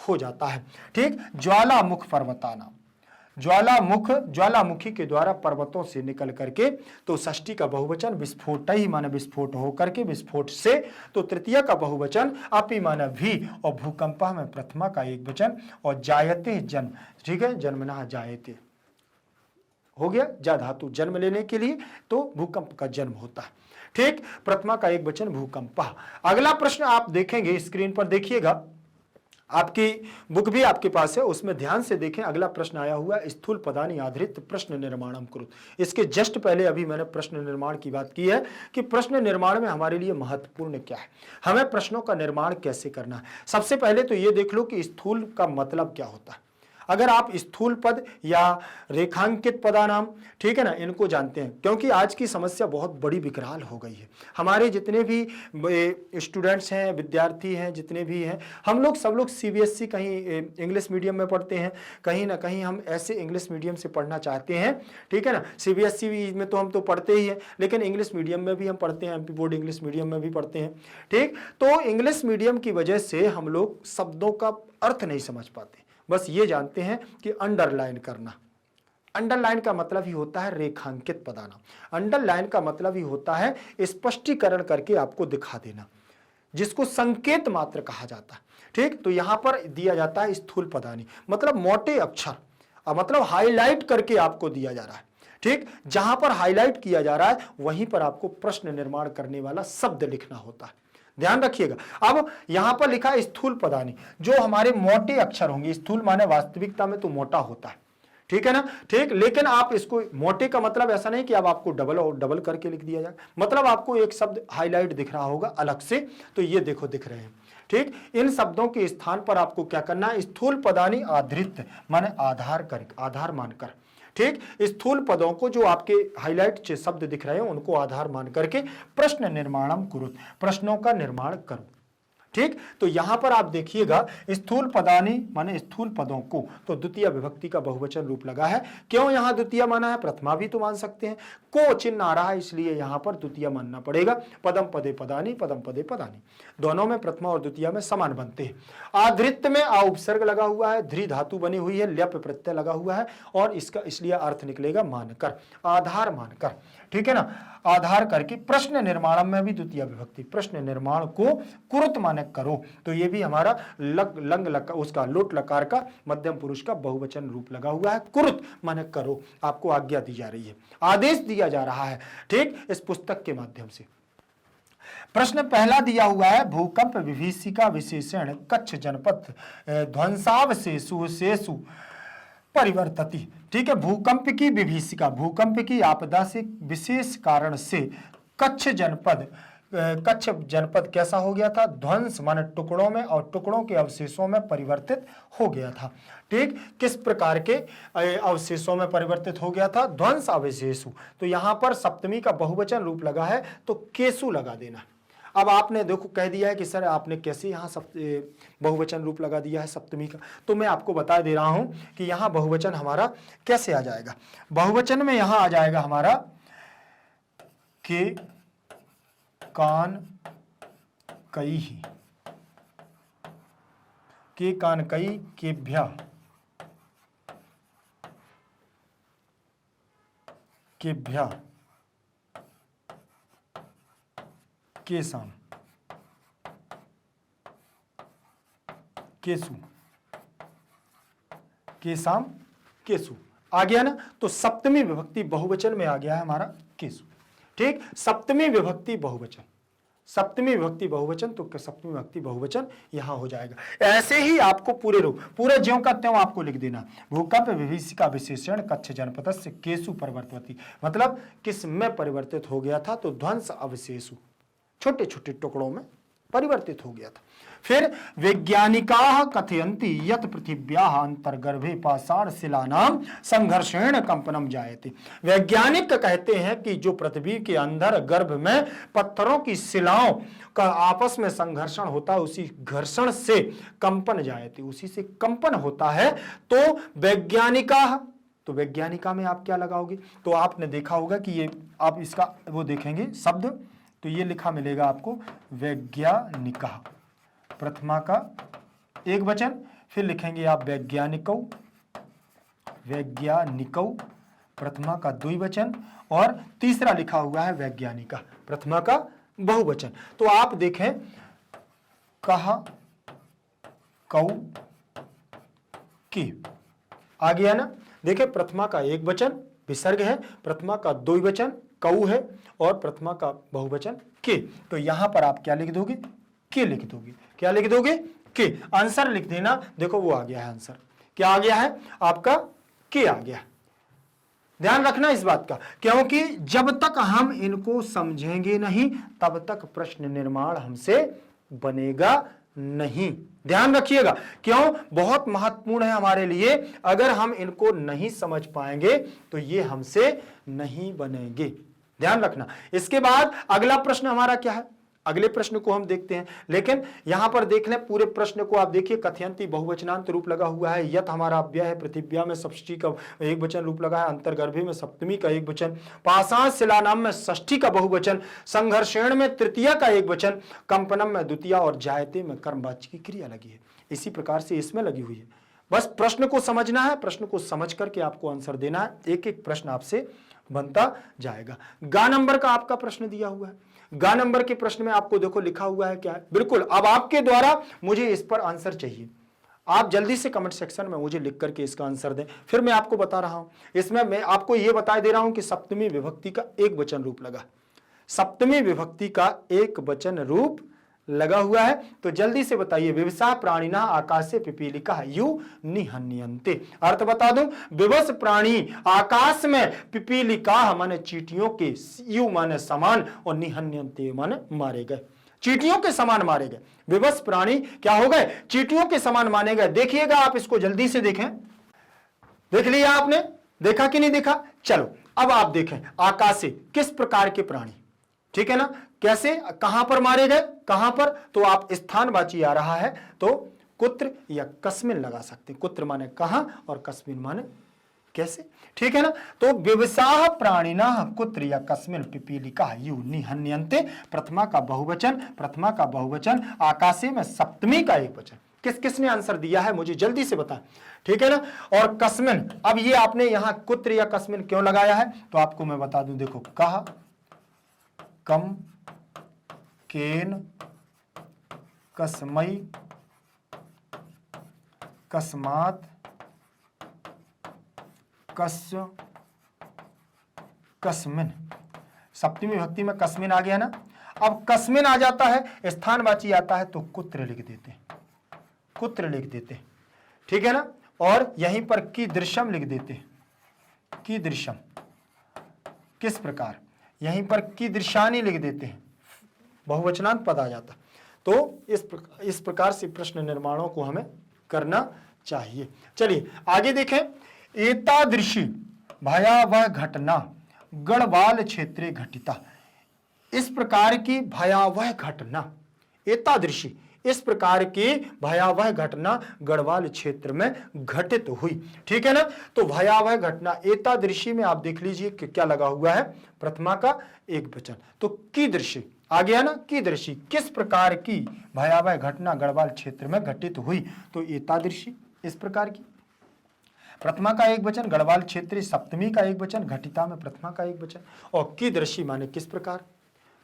हो जाता है। ठीक, ज्वालामुख पर्वतानाम, ज्वालामुख, ज्वालामुखी के द्वारा पर्वतों से निकल करके, तो षष्ठी का बहुवचन विस्फोट ही माने विस्फोट होकर के, विस्फोट से, तो तृतीय का बहुवचन अपि माने भी, और भूकंपा में प्रथमा का एक वचन, और जायते जन्म, ठीक है, जन्मना जायते हो गया, जा धातु जन्म लेने के लिए, तो भूकंप का जन्म होता है। ठीक, प्रथमा का एक वचन भूकंपा। अगला प्रश्न आप देखेंगे स्क्रीन पर, देखिएगा, आपकी बुक भी आपके पास है, उसमें ध्यान से देखें। अगला प्रश्न आया हुआ स्थूल पदानि आधारित प्रश्न निर्माणम कुरु। इसके जस्ट पहले अभी मैंने प्रश्न निर्माण की बात की है कि प्रश्न निर्माण में हमारे लिए महत्वपूर्ण क्या है, हमें प्रश्नों का निर्माण कैसे करना है। सबसे पहले तो ये देख लो कि स्थूल का मतलब क्या होता है। अगर आप स्थूल पद या रेखांकित पदानाम, ठीक है ना, इनको जानते हैं, क्योंकि आज की समस्या बहुत बड़ी विकराल हो गई है। हमारे जितने भी स्टूडेंट्स हैं, विद्यार्थी हैं, जितने भी हैं, हम लोग सब लोग सीबीएसई कहीं इंग्लिश मीडियम में पढ़ते हैं, कहीं ना कहीं हम ऐसे इंग्लिश मीडियम से पढ़ना चाहते हैं, ठीक है ना। सीबीएसई में तो हम तो पढ़ते ही हैं, लेकिन इंग्लिश मीडियम में भी हम पढ़ते हैं, एमपी बोर्ड इंग्लिश मीडियम में भी पढ़ते हैं। ठीक, तो इंग्लिश मीडियम की वजह से हम लोग शब्दों का अर्थ नहीं समझ पाते, बस ये जानते हैं कि अंडरलाइन करना। अंडरलाइन का मतलब ही होता है रेखांकित पदाना, अंडरलाइन का मतलब ही होता है स्पष्टीकरण करके आपको दिखा देना, जिसको संकेत मात्र कहा जाता है। ठीक, तो यहां पर दिया जाता है स्थूल पदानी, मतलब मोटे अक्षर, मतलब हाईलाइट करके आपको दिया जा रहा है। ठीक, जहां पर हाईलाइट किया जा रहा है वहीं पर आपको प्रश्न निर्माण करने वाला शब्द लिखना होता है, ध्यान रखिएगा। अब यहां पर लिखा है स्थूल पदानी, जो हमारे मोटे अक्षर होंगे। स्थूल माने वास्तविकता में तो मोटा होता है, ठीक है ना। ठीक, लेकिन आप इसको, मोटे का मतलब ऐसा नहीं कि अब आपको डबल और डबल करके लिख दिया जाए, मतलब आपको एक शब्द हाईलाइट दिख रहा होगा अलग से, तो ये देखो दिख रहे हैं। ठीक, इन शब्दों के स्थान पर आपको क्या करना है, स्थूल पदानी आधृत माने आधार कर, आधार मानकर, ठीक, स्थूल पदों को जो आपके हाईलाइट शब्द दिख रहे हैं उनको आधार मान करके प्रश्न निर्माणम कुरुत, प्रश्नों का निर्माण करो। ठीक, तो यहां पर आप देखिएगा स्थूल पदानी माने स्थूल पदों को, तो द्वितीय विभक्ति का बहुवचन रूप लगा है। क्यों यहां द्वितीय माना है, प्रथमा भी तो मान सकते हैं, को चिन्ह आ रहा है इसलिए यहां पर द्वितीय मानना पड़ेगा। पदम पदे पदानी, पदम पदे पदानी, दोनों में प्रथमा और द्वितीय में समान बनते हैं। आधृत में आ उपसर्ग लगा हुआ है, ध्री धातु बनी हुई है, ल्यप प्रत्यय लगा हुआ है और इसका इसलिए अर्थ निकलेगा मानकर, आधार मानकर, ठीक है ना, आधार करके। प्रश्न निर्माण में भी द्वितीय विभक्ति, प्रश्न निर्माण को कुरुत माने करो, तो ये भी हमारा उसका लोट लकार का मध्यम पुरुष का बहुवचन रूप लगा हुआ है। कुरुत माने करो, आपको आज्ञा दी जा रही है, आदेश दिया जा रहा है, ठीक, इस पुस्तक के माध्यम से। प्रश्न पहला दिया हुआ है, भूकंप विभीषिका विशेषण कच्छ जनपद ध्वंसावशेषु शेषु परिवर्तती, ठीक है, भूकंप की विभीषिका, भूकंप की आपदा से विशेष कारण से कच्छ जनपद कैसा हो गया था, ध्वंस माने टुकड़ों में और टुकड़ों के अवशेषों में परिवर्तित हो गया था। ठीक, किस प्रकार के अवशेषों में परिवर्तित हो गया था, ध्वंस अवशेषु, तो यहां पर सप्तमी का बहुवचन रूप लगा है तो केसु लगा देना। अब आपने देखो कह दिया है कि सर आपने कैसे यहाँ बहुवचन रूप लगा दिया है सप्तमी का, तो मैं आपको बता दे रहा हूं कि यहाँ बहुवचन हमारा कैसे आ जाएगा। बहुवचन में यहाँ आ जाएगा हमारा के कान कई ही, के कान कई केभ्या, केभ्या केसाम केसु, केसाम केसु आ गया ना, तो सप्तमी विभक्ति बहुवचन में आ गया है हमारा केसु। ठीक, सप्तमी विभक्ति बहुवचन, सप्तमी विभक्ति बहुवचन, तो सप्तमी विभक्ति बहुवचन यहां हो जाएगा। ऐसे ही आपको पूरे रूप पूरे ज्यों का त्यों आपको लिख देना, भूकंप विभीषिका विशेषण कच्छ जनपद से केसु परिवर्तवती, मतलब किस में परिवर्तित हो गया था, तो ध्वंस अवशेषु, छोटे छोटे टुकड़ों में परिवर्तित हो गया था। फिर वैज्ञानिका कथयन्ति यत पृथिव्याः अंतर्गर्भे पाषाण शिलानाम संघर्षेण कंपनम जायते, वैज्ञानिक कहते हैं कि जो पृथ्वी के अंदर गर्भ में पत्थरों की शिलाओं का आपस में संघर्षण होता है, उसी घर्षण से कंपन जायते, उसी से कंपन होता है। तो वैज्ञानिका, तो वैज्ञानिका में आप क्या लगाओगे, तो आपने देखा होगा कि ये आप इसका वो देखेंगे शब्द, तो ये लिखा मिलेगा आपको वैज्ञानिका, प्रथमा का एक वचन, फिर लिखेंगे आप वैज्ञानिकौ, वैज्ञानिकौ प्रथमा का द्विवचन, और तीसरा लिखा हुआ है वैज्ञानिका, प्रथमा का बहुवचन। तो आप देखें कहा कौ की आ गया ना, देखें प्रथमा का एक वचन विसर्ग है, प्रथमा का द्विवचन कौ है और प्रथमा का बहुवचन के, तो यहां पर आप क्या लिख दोगे, के लिख दोगे, क्या लिख दोगे, के। आंसर लिख देना, देखो वो आ गया है आंसर, क्या आ गया है आपका, के आ गया। ध्यान रखना इस बात का, क्योंकि जब तक हम इनको समझेंगे नहीं तब तक प्रश्न निर्माण हमसे बनेगा नहीं। ध्यान रखिएगा, क्यों, बहुत महत्वपूर्ण है हमारे लिए, अगर हम इनको नहीं समझ पाएंगे तो ये हमसे नहीं बनेंगे। ध्यान रखना। इसके बाद अगला प्रश्न हमारा क्या है, अगले प्रश्न को हम देखते हैं, लेकिन यहां पर देख लें पूरे प्रश्न को आप देखिए, कथयंती बहुवचनांत रूप लगा हुआ है, यत हमारा अव्यय है, पृथिव्या में षष्ठी का एक वचन रूप लगा है, अंतर्गर्भे में सप्तमी का एक वचन, पाषाण शिलानाम में षष्ठी का बहुवचन, संघर्षण में तृतीया का एक वचन, कंपनम में द्वितीया और जायते में कर्मवाची की क्रिया लगी है। इसी प्रकार से इसमें लगी हुई है। बस प्रश्न को समझना है, प्रश्न को समझ करके आपको आंसर देना है, एक एक प्रश्न आपसे बनता जाएगा। गा नंबर का आपका प्रश्न दिया हुआ है, गा नंबर के प्रश्न में आपको देखो लिखा हुआ है क्या है, बिल्कुल अब आपके द्वारा मुझे इस पर आंसर चाहिए, आप जल्दी से कमेंट सेक्शन में मुझे लिख करके इसका आंसर दें। फिर मैं आपको बता रहा हूं, इसमें मैं आपको यह बता दे रहा हूं कि सप्तमी विभक्ति का एक वचन रूप लगा, सप्तमी विभक्ति का एक वचन रूप लगा हुआ है, तो जल्दी से बताइए, विवसा प्राणिना आकाशे पिपीलिका यू निहन्यन्ते, अर्थ बता दूं, विवश प्राणी आकाश में, पिपीलिका माने चींटियों के, यू माने समान और निहन्यन्ते माने मारे गए। चींटियों के समान मारे गए। विवश प्राणी क्या हो गए? चींटियों के समान माने गए। देखिएगा आप इसको जल्दी से देखें। देख लिया आपने? देखा कि नहीं देखा? चलो अब आप देखें आकाशे किस प्रकार के प्राणी, ठीक है ना, कैसे कहां पर मारे गए, कहां पर, तो आप स्थानवाची आ रहा है तो कुत्र या कस्मिन लगा सकते हैं। कुत्र माने कहां और कस्मिन माने कैसे, ठीक है ना। तो विवसाह प्राणिना कुत्र या कस्मिन पिपीलिका यू निहन्यन्ते, प्रथमा का बहुवचन, आकाशे में सप्तमी का एक वचन। किस किसने आंसर दिया है मुझे जल्दी से बताएं, ठीक है ना। और कस्मिन, अब ये आपने यहां कुत्र या कस्मिन क्यों लगाया है तो आपको मैं बता दूं, देखो कह, कम, केन, कस्मई, कस्मात, कस्य, कस्मिन। सप्तमी विभक्ति में कस्मिन आ गया ना। अब कस्मिन आ जाता है, स्थानवाची आता है तो कुत्र लिख देते, कुत्र लिख देते, ठीक है ना। और यहीं पर कीदृशम लिख देते, कीदृशम। किस प्रकार? यहीं पर कीदृशानी लिख देते हैं, बहुवचनांत पद आ जाता। तो इस प्रकार से प्रश्न निर्माणों को हमें करना चाहिए। चलिए आगे देखें। एतादृशी भयावह घटना गढ़वाल क्षेत्रे घटिता। इस प्रकार की भयावह घटना, एतादृशी इस प्रकार की भयावह घटना गढ़वाल क्षेत्र में घटित हुई, ठीक है ना। तो भयावह घटना एतादृशी में आप देख लीजिए कि क्या लगा हुआ है, प्रथमा का एक वचन। तो कीदृशी आ गया ना, कीदृशी किस प्रकार की भयावह घटना गढ़वाल क्षेत्र में घटित हुई, तो एतादृशी इस प्रकार की, प्रथमा का एक वचन, गढ़वाल क्षेत्र सप्तमी का एक वचन, घटिता में प्रथमा का एक वचन, और कीदृशी माने किस प्रकार।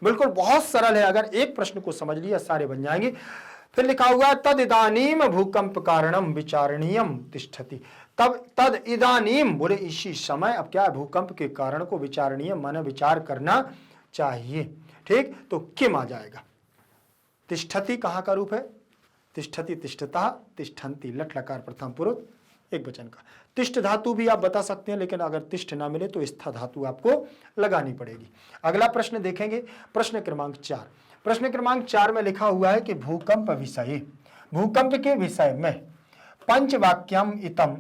बिल्कुल बहुत सरल है, अगर एक प्रश्न को समझ लिया सारे बन जाएंगे। फिर लिखा हुआ तद इदानीम भूकंप कारणम विचारणीयम तिष्ठति। तब तद इदानीम बोले इसी समय, अब क्या है, भूकंप के कारण को विचारणीय माने विचार करना चाहिए, ठीक। तो किम आ जाएगा। तिष्ठति कहां का रूप है? तिष्ठति, तिष्ठता, तिष्ठन्ति, लट लकार प्रथम पुरुष एक वचन का। तिष्ठ धातु भी आप बता सकते हैं, लेकिन अगर तिष्ठ ना मिले तो स्था धातु आपको लगानी पड़ेगी। अगला प्रश्न देखेंगे, प्रश्न क्रमांक 4। प्रश्न क्रमांक 4 में लिखा हुआ है कि भूकंप विषय, भूकंप के विषय में पंचवाक्यम इतम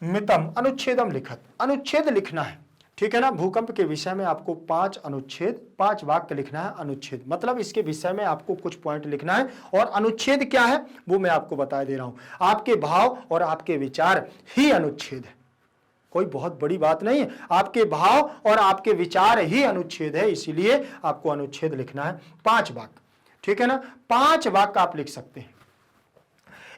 मितम अनुच्छेदम लिखत। अनुच्छेद लिखना है, ठीक है ना। भूकंप के विषय में आपको 5 अनुच्छेद, 5 वाक्य लिखना है। अनुच्छेद मतलब इसके विषय में आपको कुछ पॉइंट लिखना है, और अनुच्छेद क्या है वो मैं आपको बता दे रहा हूं। आपके भाव और आपके विचार ही अनुच्छेद है, कोई बहुत बड़ी बात नहीं है। आपके भाव और आपके विचार ही अनुच्छेद है, इसीलिए आपको अनुच्छेद लिखना है। 5 वाक्य, ठीक है ना, 5 वाक्य आप लिख सकते हैं।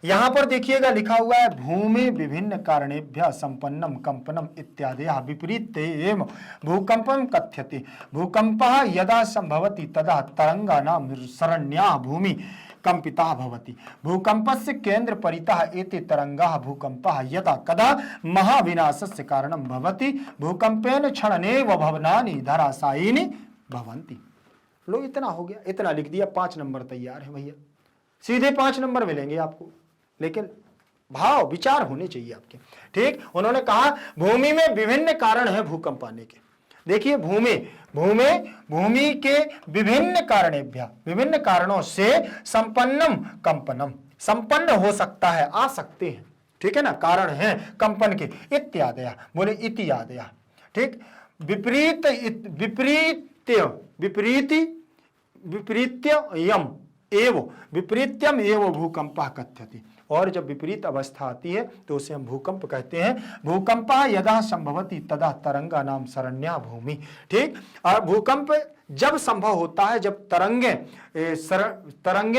यहां पर देखिएगा लिखा हुआ है भूमि विभिन्न कारणेभ्यः संपन्नम कंपनम इत्यादि विपरीत्येव भूकंपम कथ्यते। भूकंपः यदा संभवति तदा तरंगानां सरण्याः भूमि कंपिता भवति। भूकंपस्य केंद्र परितः एते तरंगाः भूकंपः यदा कदा महाविनाशस्य कारणं भवति। भूकंपेन क्षणनेव भवनानि धराशायिनी भवन्ति। लो इतना हो गया, इतना लिख दिया, 5 नंबर तैयार है भैया। सीधे 5 नंबर मिलेंगे आपको, लेकिन भाव विचार होने चाहिए आपके, ठीक। उन्होंने कहा भूमि में विभिन्न कारण है भूकंप आने के। देखिए भूमि के विभिन्न कारणेभ्यः, विभिन्न कारणों से संपन्नम कंपनम, संपन्न हो सकता है, आ सकते हैं, ठीक है ना, कारण है कंपन के। इत्यादया बोले इत्यादया, ठीक। विपरीत्यम एव भूकंपः कथ्यते। और जब विपरीत अवस्था आती है तो उसे हम भूकंप कहते हैं। भूकंपः यदा संभवति तदा तरंगानां सरण्या भूमि, ठीक। और भूकंप जब संभव होता है, जब तरंगे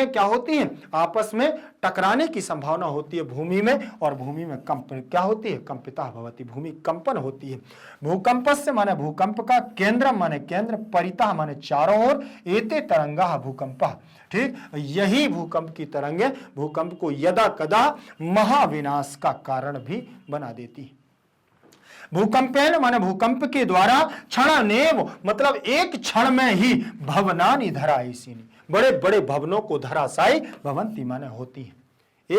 क्या होती हैं, आपस में टकराने की संभावना होती है भूमि में, और भूमि में कंप क्या होती है, कंपिता भवति, भूमि कंपन होती है। भूकंपस्य माने भूकंप का, केंद्र माने केंद्र, परितः माने चारों ओर, एते तरंगा भूकंपः, ठीक। यही भूकंप की तरंगे भूकंप को यदा कदा महाविनाश का कारण भी बना देती है। भूकंपेन माने भूकंप के द्वारा, क्षणनेव मतलब एक क्षण में ही, भवनानि धराशायिनी बड़े बड़े भवनों को धराशायी भवंती माने होती है।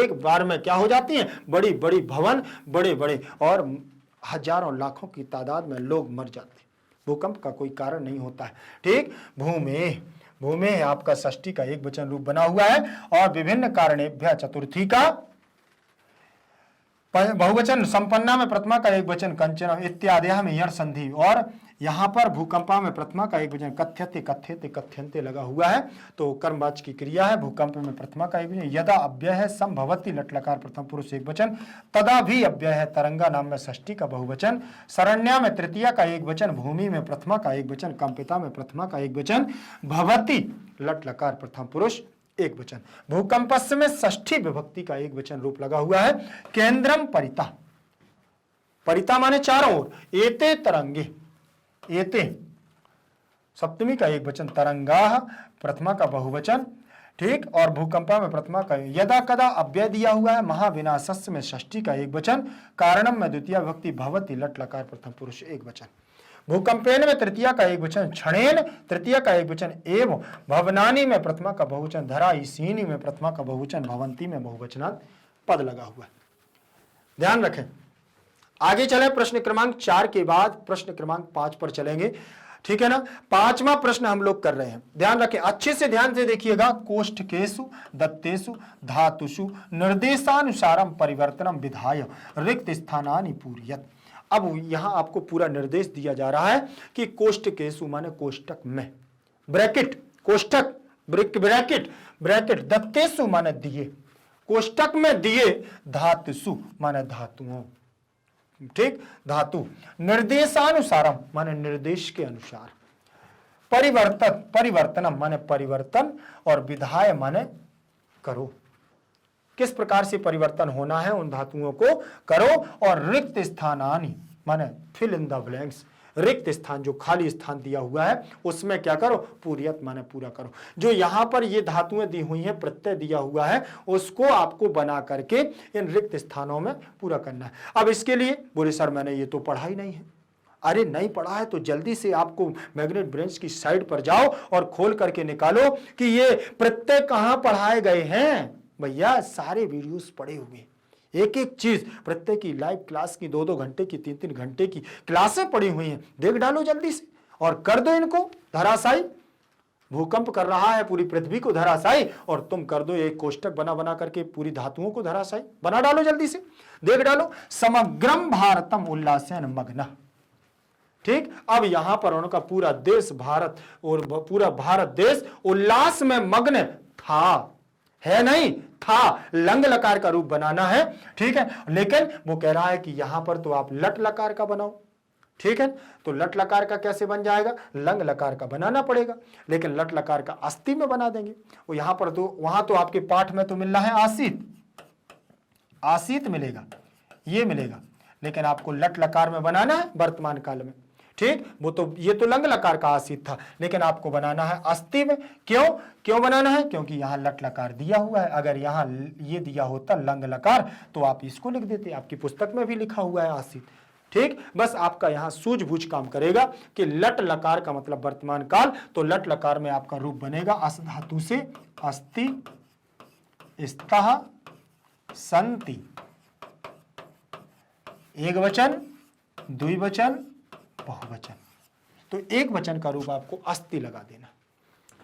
एक बार में क्या हो जाती हैं, बड़ी बड़ी भवन, बड़े बड़े, और हजारों लाखों की तादाद में लोग मर जाते हैं। भूकंप का कोई कारण नहीं होता है, ठीक। भूमि आपका षष्ठी का एक वचन रूप बना हुआ है और विभिन्न कारणेभ्यः चतुर्थी का बहुवचन, संपन्ना में प्रथमा का एक वचन कंचन इत्यादि में यण संधि, और यहाँ पर भूकंपा में प्रथमा का एक वचन कथ्यते कथ्यते कथ्यन्ते लगा हुआ है, तो कर्मवाच्य की क्रिया है। भूकंप में प्रथमा का एक वचन, यदा अव्यय है संभवती लट लकार प्रथम पुरुष एक वचन, तदा भी अव्यय है तरंगा नाम में षष्ठी का बहुवचन, शरण्या में तृतीया का एक वचन, भूमि में प्रथमा का एक वचन, कंपिता में प्रथमा का एक वचन, भवती लट लकार प्रथम पुरुष एक वचन। भूकंपस्य में षष्ठी विभक्ति का एक वचन रूप लगा हुआ है। केंद्रम परिता, परिता माने चारों ओर, एते तरंगे, एते सप्तमी का एक वचन, तरंगा प्रथमा का बहुवचन, ठीक। और भूकंपा में प्रथमा का यदा कदा अव्यय दिया हुआ है। महाविनाशस्य में षष्ठी का एक वचन, कारणम में द्वितीय विभक्ति भवति लट लकार प्रथम पुरुष एक वचन। भूकंपेन में तृतीया का एक वचन, क्षणेन तृतीया का एक वचन, एवं भवनानी में प्रथमा का बहुवचन, धरा ईसीनी में प्रथमा का बहुवचन, भवंती में बहुवचनात् पद लगा हुआ है। ध्यान रखें। आगे चले, प्रश्न क्रमांक 4 के बाद प्रश्न क्रमांक 5 पर चलेंगे, ठीक है ना। 5वां प्रश्न हम लोग कर रहे हैं, ध्यान रखें, अच्छे से ध्यान से देखिएगा। कोष्ठकेषु दत्तेषु धातुषु निर्देशानुसारम परिवर्तनम विधाय रिक्त स्थानानि पूरयत। अब यहां आपको पूरा निर्देश दिया जा रहा है कि कोष्ठकेषु माने कोष्टक में, ब्रैकेट कोष्टक ब्रैकेट ब्रैकेट, दत्तेषु माने दिए, कोष्टक में दिए, धातुषु माने धातुओं, ठीक, धातु, निर्देशानुसारम माने निर्देश के अनुसार, परिवर्तनम माने परिवर्तन, और विधाय माने करो, किस प्रकार से परिवर्तन होना है उन धातुओं को करो, और रिक्त स्थानानि माने फिल इन द ब्लैंक्स, रिक्त स्थान जो खाली स्थान दिया हुआ है उसमें क्या करो, पूरियत माने पूरा करो। जो यहां पर ये धातुएं दी हुई हैं, प्रत्यय दिया हुआ है, उसको आपको बना करके इन रिक्त स्थानों में पूरा करना है। अब इसके लिए बोले सर मैंने ये तो पढ़ा ही नहीं है। अरे नहीं पढ़ा है तो जल्दी से आपको मैग्नेट ब्रेंच की साइट पर जाओ और खोल करके निकालो कि ये प्रत्यय कहां पढ़ाए गए हैं। भैया सारे वीडियोस पड़े हुए, एक एक चीज प्रत्येक की लाइव क्लास की 2-2 घंटे की 3-3 घंटे की क्लासें पड़ी हुई हैं, देख डालो जल्दी से और कर दो इनको धराशायी। भूकंप कर रहा है पूरी पृथ्वी को धराशायी, और तुम कर दो एक कोष्टक बना बना करके पूरी धातुओं को धराशायी, बना डालो जल्दी से, देख डालो। समग्रम भारतम उल्लासेन मग्न, ठीक। अब यहां पर उनका पूरा देश भारत और पूरा भारत देश उल्लास में मग्न था, है नहीं था, लंग लकार का रूप बनाना है, ठीक है। लेकिन वो कह रहा है कि यहां पर तो आप लट लकार का बनाओ, ठीक है। तो लट लकार का कैसे बन जाएगा, लंग लकार का बनाना पड़ेगा, लेकिन लट लकार का अस्थि में बना देंगे। वो यहां पर तो वहां तो आपके पाठ में तो मिलना है आसित, आसित मिलेगा, ये मिलेगा, लेकिन आपको लट लकार में बनाना है वर्तमान काल में, ठीक। वो तो ये तो लंग लकार का आसित था, लेकिन आपको बनाना है अस्थि में। क्यों बनाना है, क्योंकि यहां लट लकार दिया हुआ है। अगर यहां ये दिया होता लंग लकार तो आप इसको लिख देते, आपकी पुस्तक में भी लिखा हुआ है आसित, ठीक। बस आपका यहां सूझबूझ काम करेगा कि लट लकार का मतलब वर्तमान काल, तो लट लकार में आपका रूप बनेगा अस धातु से अस्ति स्तः संति, एक वचन द्विवचन बहुवचन, तो एक वचन का रूप आपको अस्थि लगा देना,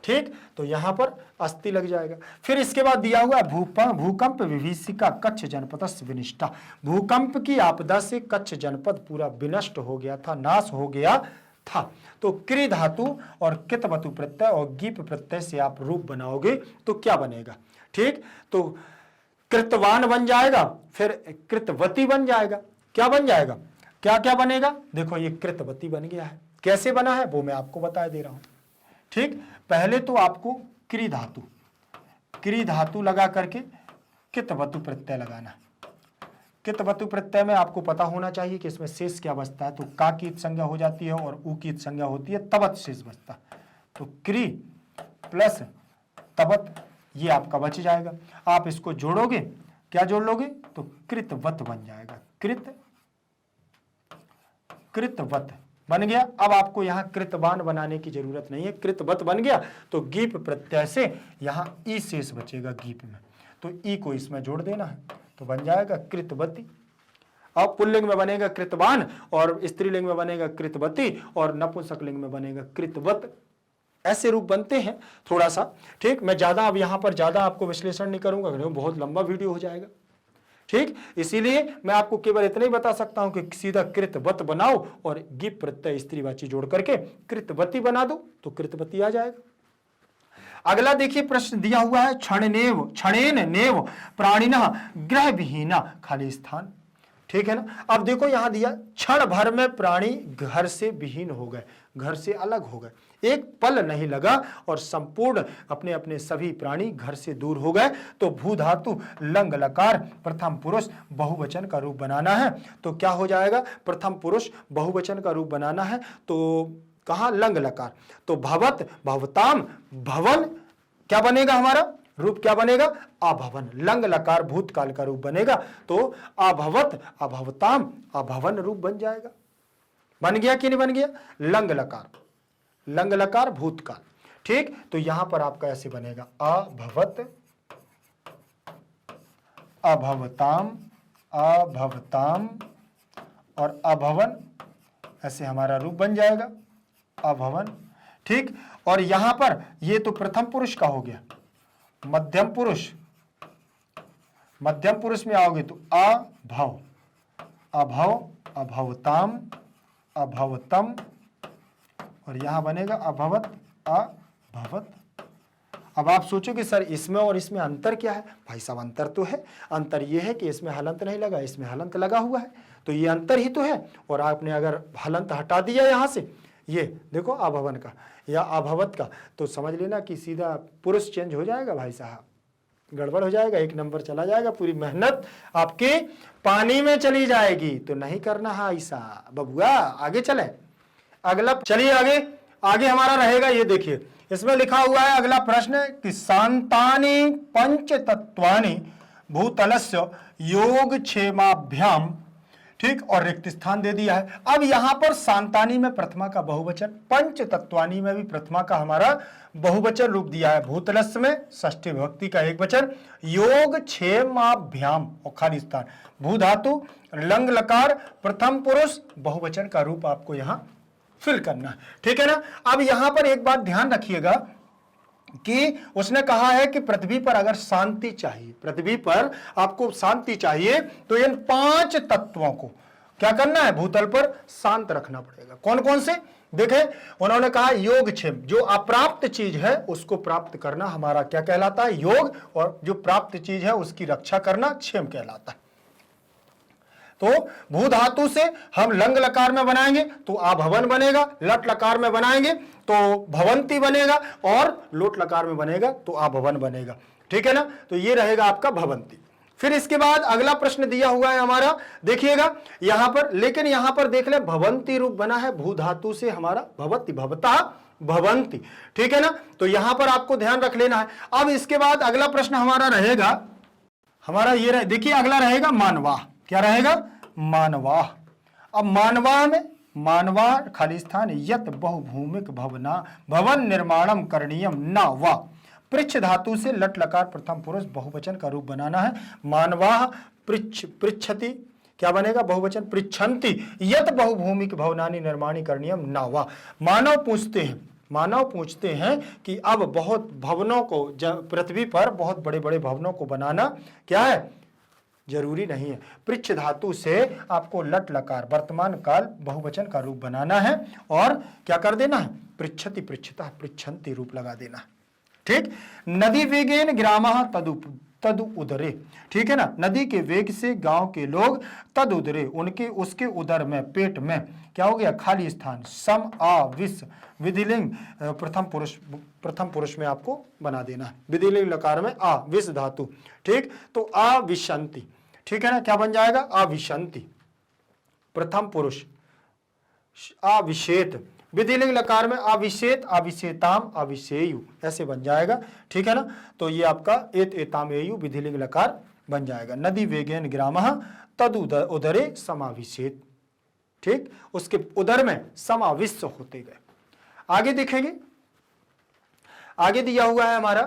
ठीक। तो यहां पर अस्थि लग जाएगा। फिर इसके बाद दिया हुआ भूकंप विभीषिका कच्छ जनपद विनिष्टा, भूकंप की आपदा से कच्छ जनपद पूरा विनष्ट हो गया था, नाश हो गया था। तो कृ धातु और कितवतु प्रत्यय और गीप प्रत्यय से आप रूप बनाओगे तो क्या बनेगा, ठीक। तो कृतवान बन जाएगा, फिर कृतवती बन जाएगा। क्या बन जाएगा, क्या क्या बनेगा, देखो ये कृतवती बन गया है। कैसे बना है वो मैं आपको बता दे रहा हूं, ठीक। पहले तो आपको क्री धातु लगा करके कितवतु प्रत्यय लगाना। कितवतु प्रत्यय में आपको पता होना चाहिए कि इसमें शेष क्या बचता है, तो का की संज्ञा हो जाती है और उ की संज्ञा होती है, तवत शेष बचता। तो क्री प्लस तवत ये आपका बच जाएगा। आप इसको जोड़ोगे, क्या जोड़ लोगे, तो कृतवत बन जाएगा, कृतवत बन गया। अब आपको यहां कृतवान बनाने की जरूरत नहीं है, कृतवत बन गया। तो गीप प्रत्यय से यहां ई शेष बचेगा गीप में, तो ई को इसमें जोड़ देना है, तो बन जाएगा कृतवती। अब पुल्लिंग में बनेगा कृतवान और स्त्रीलिंग में बनेगा कृतवती और नपुंसकलिंग में बनेगा कृतवत। ऐसे रूप बनते हैं थोड़ा सा। ठीक, मैं ज्यादा अब यहां पर ज्यादा आपको विश्लेषण नहीं करूंगा, बहुत लंबा वीडियो हो जाएगा। ठीक, इसीलिए मैं आपको केवल इतना ही बता सकता हूं कि सीधा कृतवत बनाओ और गिप प्रत्यय स्त्रीवाची जोड़ करके कृतवती बना दो तो कृतवती आ जाएगा। अगला देखिए प्रश्न दिया हुआ है, क्षणेन नेव प्राणिनः ग्रह विहीना खाली स्थान। ठीक है ना। अब देखो यहां दिया क्षण भर में प्राणी घर से विहीन हो गए, घर से अलग हो गए, एक पल नहीं लगा और संपूर्ण अपने अपने सभी प्राणी घर से दूर हो गए। तो भू धातु लंग लकार प्रथम पुरुष बहुवचन का रूप बनाना है तो क्या हो जाएगा, प्रथम पुरुष बहुवचन का रूप बनाना है तो कहां, लंग लकार, तो भवत भवताम भवन क्या बनेगा, हमारा रूप क्या बनेगा, अभवन। लंग लकार भूतकाल का रूप बनेगा तो अभवत अभवताम अभवन रूप बन जाएगा। बन गया कि नहीं बन गया, लंग लकार भूतकाल। ठीक, तो यहां पर आपका ऐसे बनेगा अभवत अभवताम अभवताम और अभवन, ऐसे हमारा रूप बन जाएगा अभवन। ठीक, और यहां पर ये तो प्रथम पुरुष का हो गया। मध्यम पुरुष में आओगे तो अभव अभव अभवताम अभवतम और यहां बनेगा अभवत अभवत। अब आप सोचोगे सर इसमें और इसमें अंतर क्या है। भाई साहब अंतर तो है, अंतर यह है कि इसमें हलंत नहीं लगा, इसमें हलंत लगा हुआ है, तो ये अंतर ही तो है। और आपने अगर हलंत हटा दिया यहां से, ये देखो अभवन का या अभवत का, तो समझ लेना कि सीधा पुरुष चेंज हो जाएगा भाई साहब, गड़बड़ हो जाएगा, एक नंबर चला जाएगा, पूरी मेहनत आपकी पानी में चली जाएगी। तो नहीं करना है ऐसा बबुआ। आगे चले, अगला चलिए आगे हमारा रहेगा, ये देखिए इसमें लिखा हुआ है अगला प्रश्न कि शांतानि पंच तत्वानि भूतलस्य योगक्षेमाभ्याम। ठीक, और रिक्त स्थान दे दिया है। अब यहां पर शांतानी में प्रथमा का बहुवचन, पंच तत्वानी में भी प्रथमा का हमारा बहुवचन रूप दिया है, भूतलस्य में षष्ठी विभक्ति का एक वचन, योगक्षेमाभ्याम और खाली स्थान, भू धातु लंग लकार प्रथम पुरुष बहुवचन का रूप आपको यहां फिल करना है। ठीक है ना। अब यहां पर एक बात ध्यान रखिएगा कि उसने कहा है कि पृथ्वी पर अगर शांति चाहिए, पृथ्वी पर आपको शांति चाहिए तो इन 5 तत्वों को क्या करना है, भूतल पर शांत रखना पड़ेगा। कौन कौन से देखें, उन्होंने कहा योगक्षेम, जो अप्राप्त चीज है उसको प्राप्त करना हमारा क्या कहलाता है, योग, और जो प्राप्त चीज है उसकी रक्षा करना क्षेम कहलाता है। तो भू धातु से हम लंग लकार में बनाएंगे तो अभवन बनेगा, लट लकार में बनाएंगे तो भवंती बनेगा और लोट लकार में बनेगा तो अभवन बनेगा। ठीक है ना। तो ये रहेगा आपका भवंती। फिर इसके बाद अगला प्रश्न दिया हुआ है हमारा, देखिएगा यहां पर, लेकिन यहां पर देख ले भवंती रूप बना है भू धातु से हमारा भवती भवता भवंती। ठीक है ना। तो यहां पर आपको ध्यान रख लेना है। अब इसके बाद अगला प्रश्न हमारा रहेगा, हमारा ये देखिए अगला रहेगा मानवाह। क्या रहेगा, मानवाह। अब मानवाह में मानवा खाली स्थान यत बहुभूमिक भवन निर्माणम करणीयम न वा, पृच्छ धातु से लट लकार प्रथम पुरुष बहुवचन का रूप बनाना है। मानवाह पृच्छति, क्या बनेगा, बहुवचन पृच्छन्ति यत बहुभूमिक भवनानि निर्माणी करणीयम न वा। मानव पूछते हैं कि अब बहुत भवनों को, पृथ्वी पर बहुत बड़े बड़े भवनों को बनाना क्या है, जरूरी नहीं है। पृच्छ धातु से आपको लट लकार वर्तमान काल बहुवचन का रूप बनाना है और क्या कर देना है, पृच्छति पृच्छता पृच्छन्ति रूप लगा देना है। ठीक, नदी वेगेन ग्रामः तदु उदरे। ठीक है ना। नदी के वेग से गांव के लोग तद उदरे, उनके उसके उदर में, पेट में क्या हो गया, खाली स्थान, सम आ विस विधिलिंग प्रथम पुरुष में आपको बना देना है। विधिलिंग लकार में आ विस धातु। ठीक, तो अविशंति। ठीक है ना। क्या बन जाएगा, अविशंति प्रथम पुरुष, अविशेत विधिलिंग लकार में अविशेत अविशेताम अविशेयु ऐसे बन जाएगा। ठीक है ना। तो ये आपका एत एताम एयु विधिलिंग लकार बन जाएगा। नदी वेगेन ग्रामः तद उदरे समाविशेत। ठीक, उसके उदर में समाविष्ट होते गए। आगे देखेंगे, आगे दिया हुआ है हमारा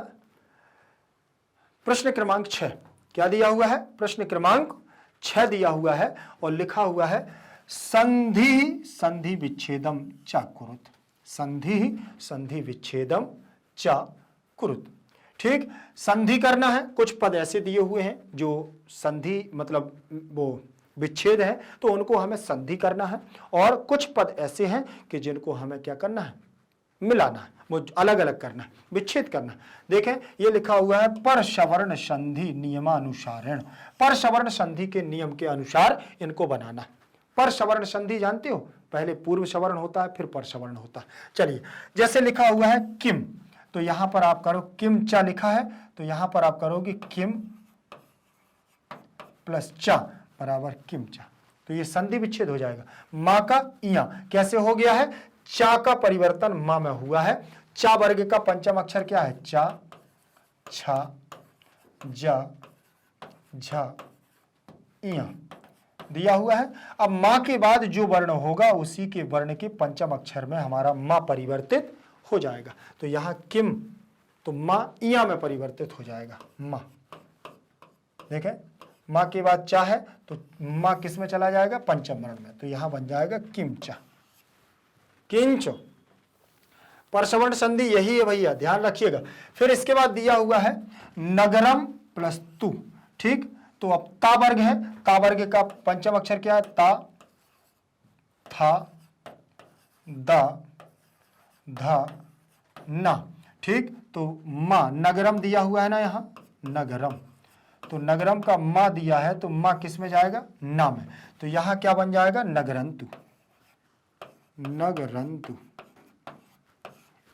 प्रश्न क्रमांक 6। क्या दिया हुआ है, प्रश्न क्रमांक 6 दिया हुआ है और लिखा हुआ है संधि विच्छेदम चाकुरुत। संधि संधि विच्छेदम च कुरुत। ठीक, संधि करना है, कुछ पद ऐसे दिए हुए हैं जो संधि मतलब वो विच्छेद है तो उनको हमें संधि करना है, और कुछ पद ऐसे हैं कि जिनको हमें क्या करना है, मिलाना है, वो अलग अलग करना है, विच्छेद करना है। देखें ये लिखा हुआ है पर सवर्ण संधि नियमानुसारेण, पर सवर्ण संधि के नियम के अनुसार इनको बनाना है। पर सवर्ण संधि जानते हो, पहले पूर्व सवर्ण होता है फिर पर सवर्ण होता है। चलिए जैसे लिखा हुआ है किम, तो यहां पर आप करो किम चा लिखा है, तो यहां पर आप करोगे किम प्लस चा बराबर किम चा, तो ये संधि विच्छेद हो जाएगा। मां का इया कैसे हो गया है, चा का परिवर्तन मां में हुआ है। चा वर्ग का पंचम अक्षर क्या है, चा छा जा झा इया दिया हुआ है। अब मां के बाद जो वर्ण होगा उसी के वर्ण के पंचम अक्षर में हमारा मां परिवर्तित हो जाएगा। तो यहां किम, तो मां इया में परिवर्तित हो जाएगा मां। देखें मां के बाद चा है तो मां किस में चला जाएगा, पंचम वर्ण में, तो यहां बन जाएगा किंचा किंच। परसवर्ण संधि यही है भैया, ध्यान रखिएगा। फिर इसके बाद दिया हुआ है नगरम प्लस तू। ठीक, तो अब ता वर्ग है, ता वर्ग का पंचम अक्षर क्या है, ता था दा धा ना। ठीक, तो मां नगरम दिया हुआ है ना यहां, नगरम, तो नगरम का मां दिया है तो मां किस में जाएगा, ना में, तो यहां क्या बन जाएगा, नगरंतु नगरंतु।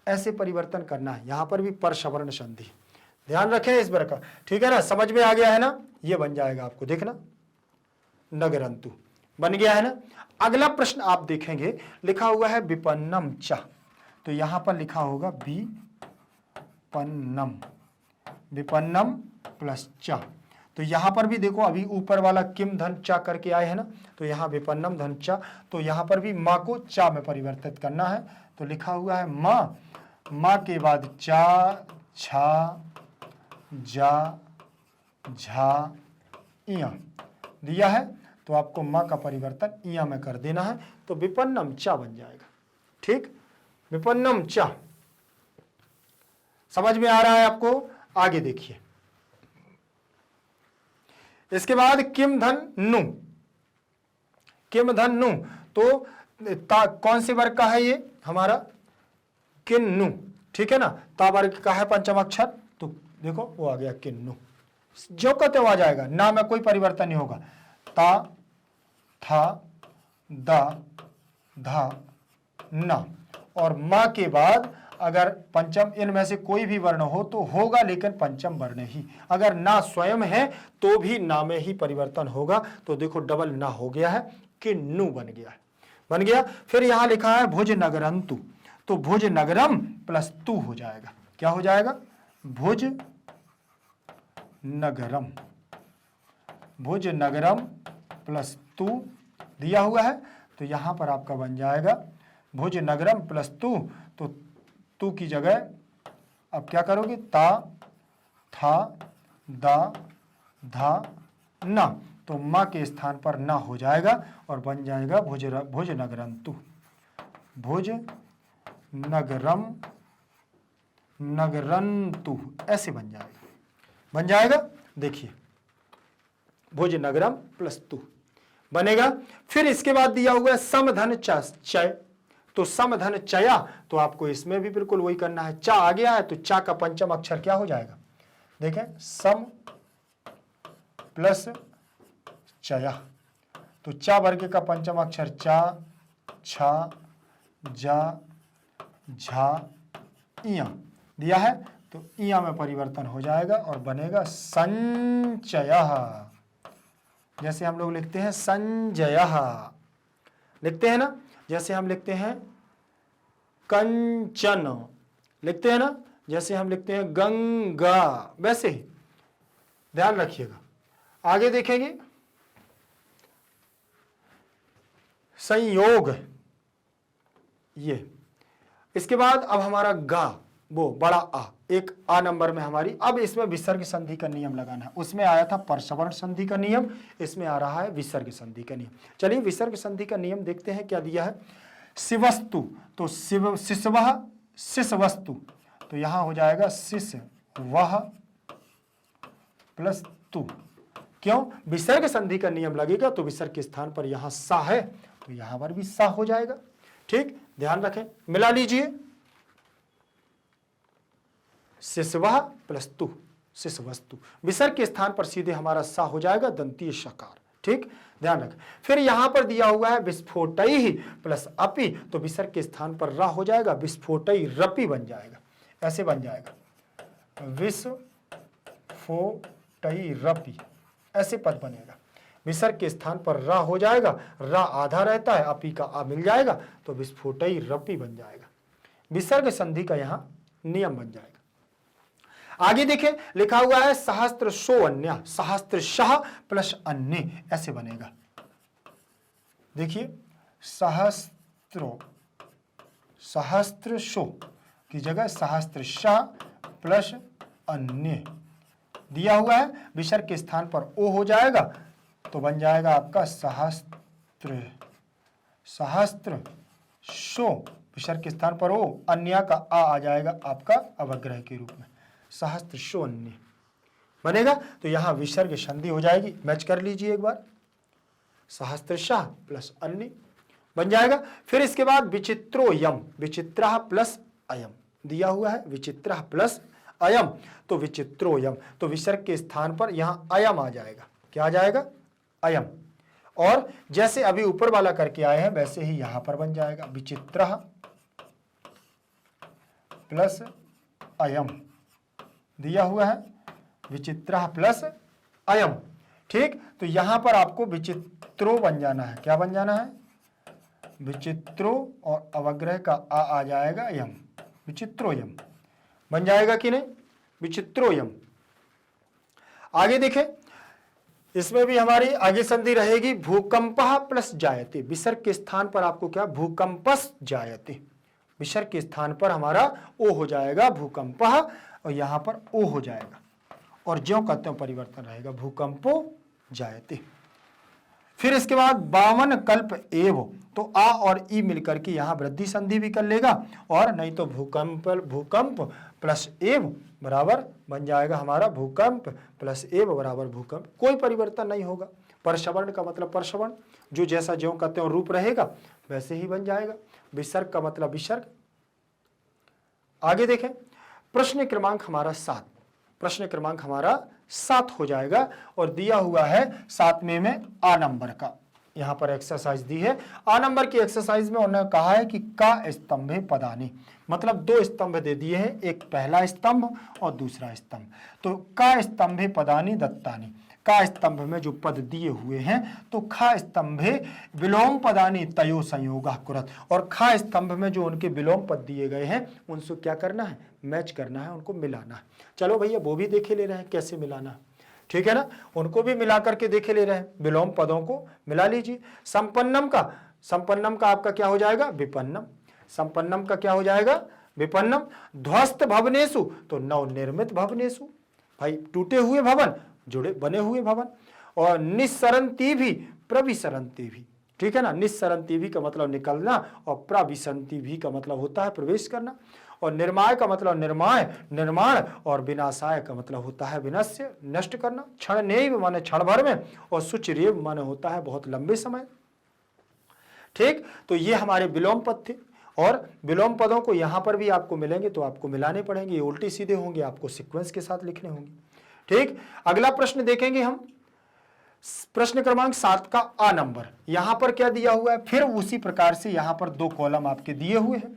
ऐसे परिवर्तन करना है, यहां पर भी पर सवर्ण संधि, ध्यान रखें इस बार का। ठीक है ना, समझ में आ गया है ना, ये बन जाएगा आपको, देखना नगरंतु बन गया है ना। अगला प्रश्न आप देखेंगे लिखा हुआ है विपन्नम च, तो यहां पर लिखा होगा विपन्नम, विपन्नम प्लस च, तो यहां पर भी देखो अभी ऊपर वाला किम धन चा करके आए हैं ना, तो यहां विपन्नम धन चा, तो यहां पर भी मां को चा में परिवर्तित करना है। तो लिखा हुआ है मां, मां के बाद चा छा जा झा इया दिया है, तो आपको मां का परिवर्तन इया में कर देना है, तो विपन्नम चा बन जाएगा। ठीक, विपन्नम चा समझ में आ रहा है आपको, आगे देखिए। इसके बाद किम धन नु, किम धन नु, तो कौन से वर्ग का है ये हमारा, किन्नु। ठीक है ना, ता वर्ग का है पंचम अक्षर, तो देखो वो आ गया किन्नु, जो कहते हुआ जाएगा, ना में कोई परिवर्तन नहीं होगा। ता था दा धा ना, और मां के बाद अगर पंचम इनमें से कोई भी वर्ण हो तो होगा, लेकिन पंचम वर्ण ही, अगर ना स्वयं है तो भी ना में ही परिवर्तन होगा। तो देखो डबल ना हो गया है, किन्नु बन गया है, बन गया। फिर यहां लिखा है भुज नगरंतु, तो भुज नगरम प्लस तू हो जाएगा, क्या हो जाएगा, भुज नगरम, भुज नगरम प्लस तू दिया हुआ है, तो यहां पर आपका बन जाएगा भुज नगरम प्लस तू, तो तू की जगह अब क्या करोगे, ता था दा धा ना, तो मां के स्थान पर ना हो जाएगा और बन जाएगा भुज नगरंतु, भुज नगरम नगरंतु, ऐसे बन जाएगा, बन जाएगा। देखिए भुज नगरम प्लस तू बनेगा। फिर इसके बाद दिया हुआ है समधन चय, तो समधन चया, तो आपको इसमें भी बिल्कुल वही करना है। चा आ गया है तो चा का पंचम अक्षर क्या हो जाएगा, देखें सम प्लस चया, तो चा वर्ग का पंचम अक्षर चा छा जा झा इया दिया है, तो इया में परिवर्तन हो जाएगा और बनेगा संचयः, जैसे हम लोग लिखते हैं संजयः, लिखते हैं ना, जैसे हम लिखते हैं कंचन, लिखते हैं ना, जैसे हम लिखते हैं गंगा, वैसे ही ध्यान रखिएगा। आगे देखेंगे संयोग, ये इसके बाद अब हमारा गा, वो बड़ा आ, एक आ नंबर में हमारी, अब इसमें विसर्ग संधि का नियम लगाना है। उसमें आया था परसवर्ण संधि का नियम, इसमें आ रहा है विसर्ग संधि का नियम। चलिए विसर्ग संधि का नियम देखते हैं क्या दिया है। शिवस्तु, तो शिव शिशवः शिशवस्तु, तो यहां हो जाएगा शिश वह प्लस तु। क्यों? विसर्ग संधि का नियम लगेगा तो विसर्ग के स्थान पर यहां सा है तो यहां पर भी सा हो जाएगा। ठीक, ध्यान रखें, मिला लीजिए, शिशवः प्लस तु शिशवस्तु, विसर्ग के स्थान पर सीधे हमारा सा हो जाएगा, दंतीय शकार। ठीक, ध्यान रखें। फिर यहां पर दिया हुआ है विस्फोटई प्लस अपि, तो विसर्ग के स्थान पर रा हो जाएगा, विस्फोटई रपि बन जाएगा, ऐसे बन जाएगा, विस्फोटई रपि, ऐसे पद बनेगा। विसर्ग के स्थान पर रा हो जाएगा, रा आधा रहता है, अपि का आ मिल जाएगा तो विस्फोटई रपि बन जाएगा। विसर्ग संधि का यहां नियम बन जाएगा। आगे देखें, लिखा हुआ है सहस्त्र शो अन्य, सहस्त्र शाह प्लस अन्य, ऐसे बनेगा। देखिए, सहस्त्र शो की जगह सहस्त्र शाह प्लस अन्य दिया हुआ है, विसर्ग के स्थान पर ओ हो जाएगा तो बन जाएगा आपका सहस्त्र शो, विसर्ग के स्थान पर ओ, अन्य का आ जाएगा आपका अवग्रह के रूप में, सहस्त्र शो अन्य बनेगा। तो यहां विसर्ग संधि हो जाएगी, मैच कर लीजिए एक बार, सहस्त्र शाह प्लस अन्य बन जाएगा। फिर इसके बाद विचित्रो यम, विचित्रः प्लस अयम दिया हुआ है, विचित्रः प्लस अयम, तो विचित्रो यम, तो विसर्ग के स्थान पर यहां अयम आ जाएगा। क्या आ जाएगा? अयम। और जैसे अभी ऊपर वाला करके आए हैं वैसे ही यहां पर बन जाएगा, विचित्रः प्लस अयम दिया हुआ है, विचित्रः प्लस अयम। ठीक, तो यहां पर आपको विचित्रो बन जाना है। क्या बन जाना है? विचित्रो, और अवग्रह का आ जाएगा यम, विचित्रोयम बन जाएगा कि नहीं? विचित्रोयम। आगे देखें, इसमें भी हमारी आगे संधि रहेगी भूकंपः प्लस जायते, विसर्ग के स्थान पर आपको क्या? भूकंपस जायते, विसर्ग के स्थान पर हमारा ओ हो जाएगा भूकंपः, और यहां पर ओ हो जाएगा, और ज्यों कहते हैं परिवर्तन रहेगा, भूकंपो जायते। फिर इसके बाद बावन कल्प एव, तो आ और ई मिलकर के यहां वृद्धि संधि भी कर लेगा, और नहीं तो भूकंप प्लस एव बराबर बन जाएगा हमारा भूकंप प्लस एव बराबर भूकंप, कोई परिवर्तन नहीं होगा। परसवर्ण का मतलब परसवर्ण, जो जैसा ज्यों कहते हैं रूप रहेगा वैसे ही बन जाएगा। विसर्ग का मतलब विसर्ग। आगे देखें, प्रश्न क्रमांक हमारा 7, प्रश्न क्रमांक हमारा 7 हो जाएगा, और दिया हुआ है 7वें में आ नंबर का, यहां पर एक्सरसाइज दी है। आ नंबर की एक्सरसाइज में उन्होंने कहा है कि का स्तंभे पदानी, मतलब 2 स्तंभ दे दिए हैं, एक पहला स्तंभ और दूसरा स्तंभ। तो का स्तंभे पदानी दत्तानी, का स्तंभ में जो पद दिए हुए हैं, तो खा स्तंभे विलोम पदानी तयो संयोगा कुरत, और खा स्तंभ में जो उनके विलोम पद दिए गए हैं उनसे क्या करना है? मैच करना है, उनको मिलाना है। चलो भैया वो भी देखे ले रहे हैं कैसे मिलाना है, ठीक है ना, उनको भी मिला करके देखे ले रहे हैं, विलोम पदों को मिला लीजिए। संपन्नम का आपका क्या हो जाएगा? विपन्नम। संपन्नम का क्या हो जाएगा? विपन्नम। ध्वस्त भवनेषु, तो नवनिर्मित भवनेषु, भाई टूटे हुए भवन, जुड़े बने हुए भवन। और निस्सरंती भी प्रविसरंती भी, ठीक है ना, निस्सरंती भी का मतलब निकलना, और प्रविसंती भी का मतलब होता है प्रवेश करना, और निर्माय का मतलब निर्माण, और विनाशाय का मतलब होता है विनश्य, नष्ट करना। क्षणनेव माने क्षण भर में, और सुचिरेव माने होता है बहुत लंबे समय। ठीक, तो ये हमारे विलोम पद थे, और विलोम पदों को यहां पर भी आपको मिलेंगे तो आपको मिलाने पड़ेंगे, ये उल्टे सीधे होंगे, आपको सीक्वेंस के साथ लिखने होंगे। ठीक, अगला प्रश्न देखेंगे हम, प्रश्न क्रमांक 7 का आ नंबर। यहां पर क्या दिया हुआ है? फिर उसी प्रकार से यहां पर 2 कॉलम आपके दिए हुए हैं,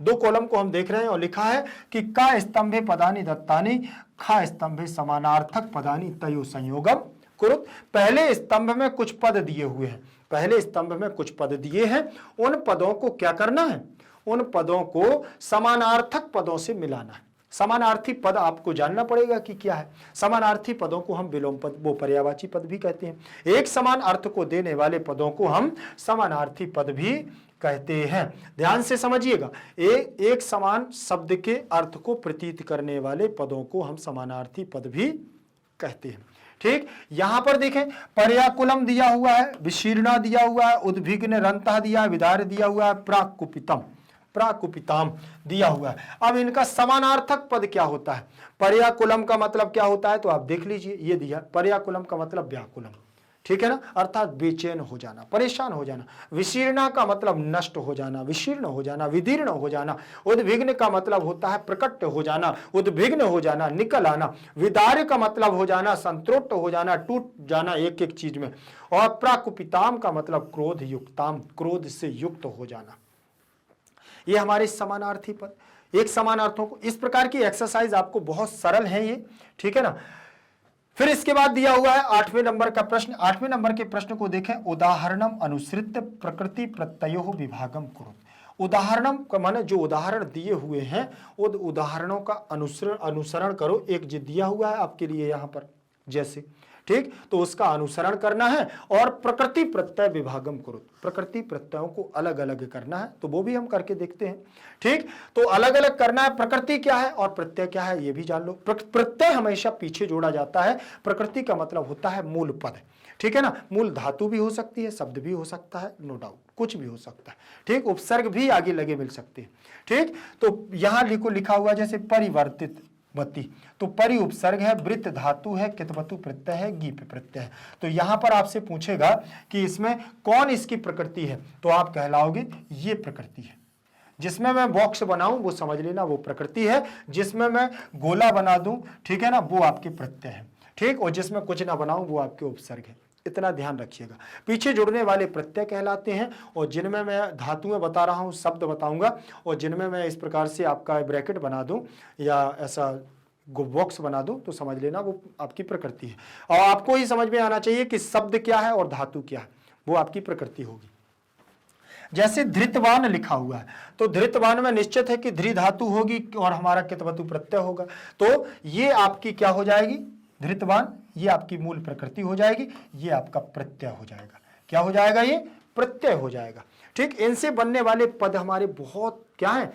2 कॉलम को हम देख रहे हैं, और लिखा है कि का स्तंभे पदानी दत्तानी खा स्तंभे समानार्थक पदानी तयो संयोगम कुरुत। पहले स्तंभ में कुछ पद दिए हुए हैं, पहले स्तंभ में कुछ पद दिए हैं, उन पदों को क्या करना है? उन पदों को समानार्थक पदों से मिलाना है। समानार्थी पद आपको जानना पड़ेगा कि क्या है। समानार्थी पदों को हम विलोम पद, वो पर्यायवाची पद भी कहते हैं। एक समान अर्थ को देने वाले पदों को हम समानार्थी पद भी कहते हैं। ध्यान से समझिएगा, एक समान शब्द के अर्थ को प्रतीत करने वाले पदों को हम समानार्थी पद भी कहते हैं। ठीक, यहां पर देखें पर्याकुलम दिया हुआ है, विशीर्णा दिया हुआ है, उद्विग्न रंतः दिया है, विदार्य दिया हुआ है, प्राकुपितम प्राकुपिताम दिया हुआ है। अब इनका समानार्थक पद क्या होता है? पर्याकुलम का मतलब क्या होता है तो आप देख लीजिए, ये दिया पर्याकुलम का मतलब व्याकुलम, ठीक है ना, अर्थात बेचैन हो जाना, परेशान हो जाना। विशीर्णा का मतलब नष्ट हो जाना, विशीर्ण हो जाना, विदीर्ण हो जाना। उद्विग्न का मतलब होता है प्रकट हो जाना, उद्विग्न हो जाना, निकल आना। विदार्य का मतलब हो जाना, संतृप्त हो जाना, टूट जाना एक एक चीज में। और प्राकुपिताम का मतलब क्रोध युक्ताम, क्रोध से युक्त हो जाना। ये हमारे समानार्थी पद, एक समानार्थों को, इस प्रकार की एक्सरसाइज आपको बहुत सरल है ये, ठीक है ना। फिर इसके बाद दिया हुआ है 8वें नंबर का प्रश्न। 8वें नंबर के प्रश्न को देखें, उदाहरणम अनुसृत्य प्रकृति प्रत्ययो विभागम कुरु। उदाहरणम का माने जो उदाहरण दिए हुए हैं उन उदाहरणों का अनुसरण करो। एक जो दिया हुआ है आपके लिए यहां पर जैसे, ठीक, तो उसका अनुसरण करना है और प्रकृति प्रत्यय विभागम करो, प्रकृति प्रत्ययों को अलग अलग करना है, तो वो भी हम करके देखते हैं। ठीक, तो अलग अलग करना है, प्रकृति क्या है और प्रत्यय क्या है ये भी जान लो। प्रत्यय हमेशा पीछे जोड़ा जाता है, प्रकृति का मतलब होता है मूल पद, ठीक है ना, मूल धातु भी हो सकती है, शब्द भी हो सकता है, नो डाउट कुछ भी हो सकता है, ठीक, उपसर्ग भी आगे लगे मिल सकते हैं। ठीक, तो यहां लिखा हुआ जैसे परिवर्तित वती, तो परि उपसर्ग है, वृत्त धातु है, कितवतु प्रत्यय है, गीप प्रत्यय है। तो यहां पर आपसे पूछेगा कि इसमें कौन इसकी प्रकृति है, तो आप कहलाओगे ये प्रकृति है। जिसमें मैं बॉक्स बनाऊं वो समझ लेना वो प्रकृति है, जिसमें मैं गोला बना दूं, ठीक है ना, वो आपके प्रत्यय है। ठीक, और जिसमें कुछ ना बनाऊं वो आपके उपसर्ग है। इतना ध्यान रखिएगा, पीछे जुड़ने वाले प्रत्यय कहलाते हैं, और जिनमें मैं धातुएं बता रहा हूं, शब्द बताऊंगा, और जिनमें मैं इस प्रकार से आपका ब्रैकेट बना दूं या ऐसा बॉक्स बना दूं, तो समझ लेना वो आपकी प्रकृति है। और आपको ही समझ में आना चाहिए कि शब्द क्या है और धातु क्या है, वो आपकी प्रकृति होगी। जैसे धृतवान लिखा हुआ है, तो धृतवान में निश्चित है कि धृ धातु होगी और हमारा कितवतु प्रत्यय होगा, तो ये आपकी क्या हो जाएगी, धृतवान, ये आपकी मूल प्रकृति हो जाएगी, ये आपका प्रत्यय हो जाएगा। क्या हो जाएगा, ये प्रत्यय हो जाएगा। ठीक, इनसे बनने वाले पद हमारे बहुत क्या है,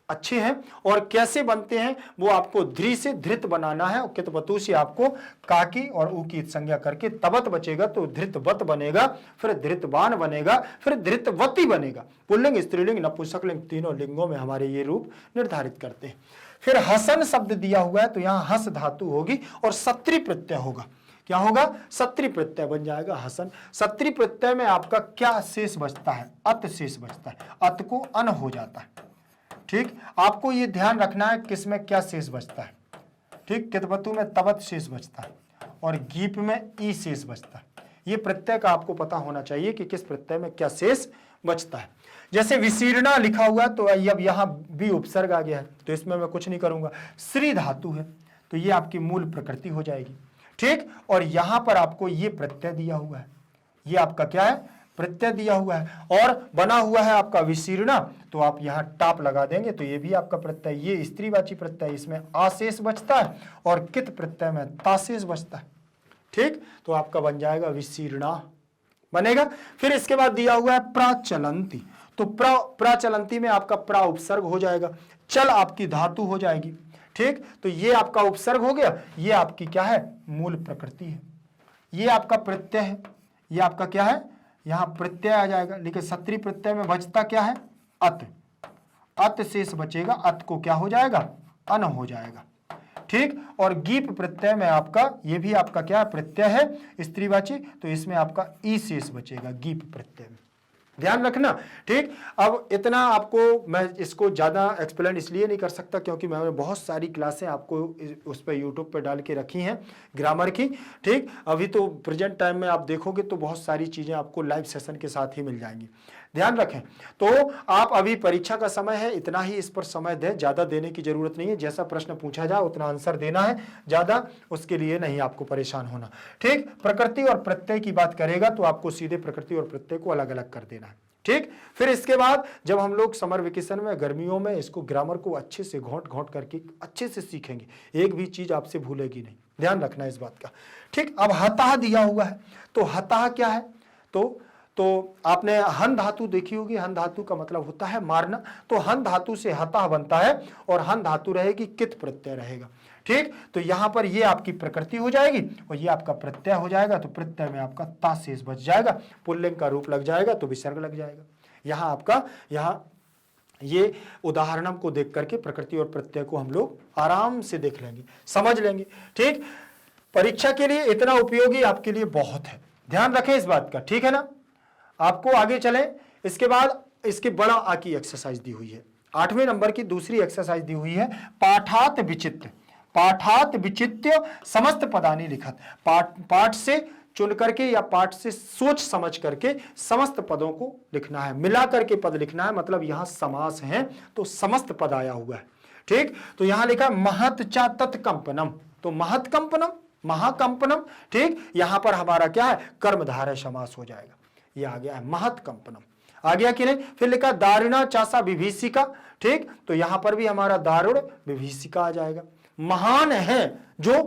अच्छे हैं। और कैसे बनते हैं वो आपको धृ से धृत बनाना है, और कितवतु से आपको काकी और ऊ की संज्ञा करके तबत बचेगा, तो धृतवत बनेगा, फिर धृतवान बनेगा, फिर धृतवती बनेगा। पुल्लिंग, स्त्रीलिंग, नपुंसकलिंग तीनों लिंगों में हमारे ये रूप निर्धारित करते हैं। फिर हसन शब्द दिया हुआ है, तो यहां हस धातु होगी और सत्री प्रत्यय होगा। क्या होगा, सत्री प्रत्यय बन जाएगा हसन। सत्री प्रत्यय में आपका क्या शेष बचता है, अत शेष बचता है, अत को अन हो जाता है। ठीक, आपको ये ध्यान रखना है किसमें क्या शेष बचता है। ठीक, कितवतु में तवत शेष बचता है और गीप में ई शेष बचता है। ये प्रत्यय का आपको पता होना चाहिए कि किस प्रत्यय में क्या शेष बचता है। जैसे विशीर्णा लिखा हुआ, तो अब यहां भी उपसर्ग आ गया है, तो इसमें मैं कुछ नहीं करूंगा। श्री धातु है, तो ये आपकी मूल प्रकृति हो जाएगी। ठीक, और यहां पर आपको ये प्रत्यय दिया हुआ है, ये आपका क्या है, प्रत्यय दिया हुआ है, और बना हुआ है आपका विशीर्णा, तो आप यहां टाप लगा देंगे, तो ये भी आपका प्रत्यय, ये स्त्रीवाची प्रत्यय, इसमें आशेष बचता है, और कित प्रत्यय में ताशेष बचता है। ठीक, तो आपका बन जाएगा विशीर्णा बनेगा। फिर इसके बाद दिया हुआ है प्राचलंती, तो प्राचलंती में आपका प्रा उपसर्ग हो जाएगा, चल आपकी धातु हो जाएगी। ठीक, तो ये आपका उपसर्ग हो गया, ये आपकी क्या है, मूल प्रकृति है, ये आपका प्रत्यय है, ये आपका क्या है, यहां प्रत्यय आ जाएगा। लेकिन सत्री प्रत्यय में बचता क्या है, अत, अत शेष बचेगा, अत को क्या हो जाएगा, अन हो जाएगा। ठीक, और गीप प्रत्यय में आपका ये भी आपका क्या प्रत्यय है, स्त्रीवाची, तो इसमें आपका ई शेष बचेगा गीप प्रत्यय में, ध्यान रखना। ठीक, अब इतना आपको मैं इसको ज़्यादा एक्सप्लेन इसलिए नहीं कर सकता क्योंकि मैंने बहुत सारी क्लासें आपको उस पर यूट्यूब पे डाल के रखी हैं ग्रामर की। ठीक, अभी तो प्रेजेंट टाइम में आप देखोगे तो बहुत सारी चीज़ें आपको लाइव सेशन के साथ ही मिल जाएंगी, ध्यान रखें। तो आप अभी परीक्षा का समय है, इतना ही इस पर समय दें, ज़्यादा देने की जरूरत नहीं है। जैसा प्रश्न पूछा जाए उतना आंसर देना है, ज़्यादा उसके लिए नहीं आपको परेशान होना। ठीक, प्रकृति और प्रत्यय की बात करेगा तो आपको सीधे प्रकृति और प्रत्यय को अलग अलग कर देना है। ठीक, फिर इसके बाद जब हम लोग समर वेकेशन में गर्मियों में इसको ग्रामर को अच्छे से घोंट घोंट करके अच्छे से सीखेंगे, एक भी चीज आपसे भूलेगी नहीं, ध्यान रखना इस बात का। ठीक, अब हताह दिया हुआ है, तो हताह क्या है, तो तो आपने हन धातु देखी होगी, हन धातु का मतलब होता है मारना, तो हन धातु से हता बनता है और हन धातु रहेगी, कित प्रत्यय रहेगा। ठीक, तो यहां पर ये आपकी प्रकृति हो जाएगी और ये आपका प्रत्यय हो जाएगा, तो प्रत्यय में आपका ता शेष बच जाएगा, पुल्लिंग का रूप लग जाएगा तो विसर्ग लग जाएगा। यहां आपका ये उदाहरण को देख करके प्रकृति और प्रत्यय को हम लोग आराम से देख लेंगे, समझ लेंगे। ठीक, परीक्षा के लिए इतना उपयोगी आपके लिए बहुत है, ध्यान रखें इस बात का, ठीक है ना। आपको आगे चले, इसके बाद इसके बड़ा आ की एक्सरसाइज दी हुई है, 8वें नंबर की दूसरी एक्सरसाइज दी हुई है, पाठात विचित्य। पाठात विचित्य समस्त पदानि लिखत, पाठ से चुन करके या पाठ से सोच समझ करके समस्त पदों को लिखना है, मिला करके पद लिखना है, मतलब यहां समास है तो समस्त पद आया हुआ है। ठीक, तो यहां लिखा महत चा तत्कंपनम, तो महत कंपनम, महाकंपनम। ठीक, यहां पर हमारा क्या है, कर्मधारय समास हो जाएगा, ये आ गया है महत कंपनम, आ गया कि नहीं। फिर लिखा दारुणा चासा विभीषिका। ठीक, तो यहां पर भी हमारा दारुण विभीषिका आ जाएगा। महान है जो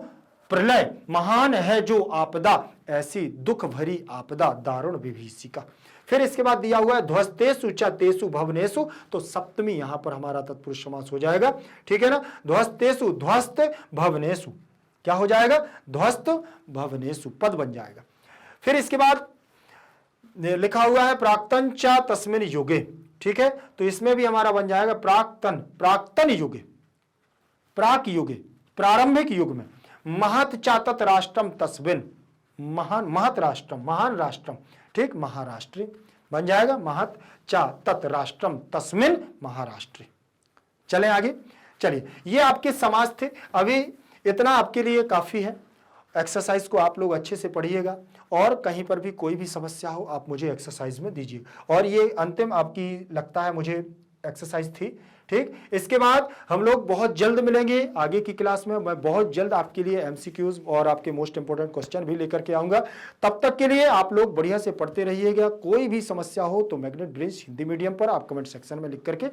प्रलय, महान है जो आपदा, ऐसी दुख भरी आपदा दारुण विभीषिका। फिर इसके बाद दिया हुआ है ध्वस्तेषु च तेषु भवनेषु, तो सप्तमी यहां पर हमारा तत्पुरुष समास हो जाएगा, ठीक है ना। ध्वस्तेषु, ध्वस्त भवनेषु, क्या हो जाएगा, ध्वस्त भवनेषु, पद बन जाएगा। फिर इसके बाद लिखा हुआ है प्राक्तन च तस्मिन युगे, ठीक है, तो इसमें भी हमारा बन जाएगा प्राक्तन, प्राक्तन युगे, प्राक युगे, प्रारंभिक युग में। महत चातत राष्ट्रम तस्मिन, महान, महत राष्ट्रम, महान राष्ट्रम, ठीक, महाराष्ट्री बन जाएगा, महत चा तत् राष्ट्रम तस्मिन महाराष्ट्री। चलें आगे, चलिए, ये आपके समास थे, अभी इतना आपके लिए काफी है। एक्सरसाइज को आप लोग अच्छे से पढ़िएगा और कहीं पर भी कोई भी समस्या हो आप मुझे एक्सरसाइज में दीजिए। और ये अंतिम आपकी लगता है मुझे एक्सरसाइज थी। ठीक, इसके बाद हम लोग बहुत जल्द मिलेंगे आगे की क्लास में। मैं बहुत जल्द आपके लिए एमसीक्यूज और आपके मोस्ट इंपोर्टेंट क्वेश्चन भी लेकर के आऊंगा। तब तक के लिए आप लोग बढ़िया से पढ़ते रहिएगा। कोई भी समस्या हो तो मैग्नेट ब्रिज हिंदी मीडियम पर आप कमेंट सेक्शन में लिख करके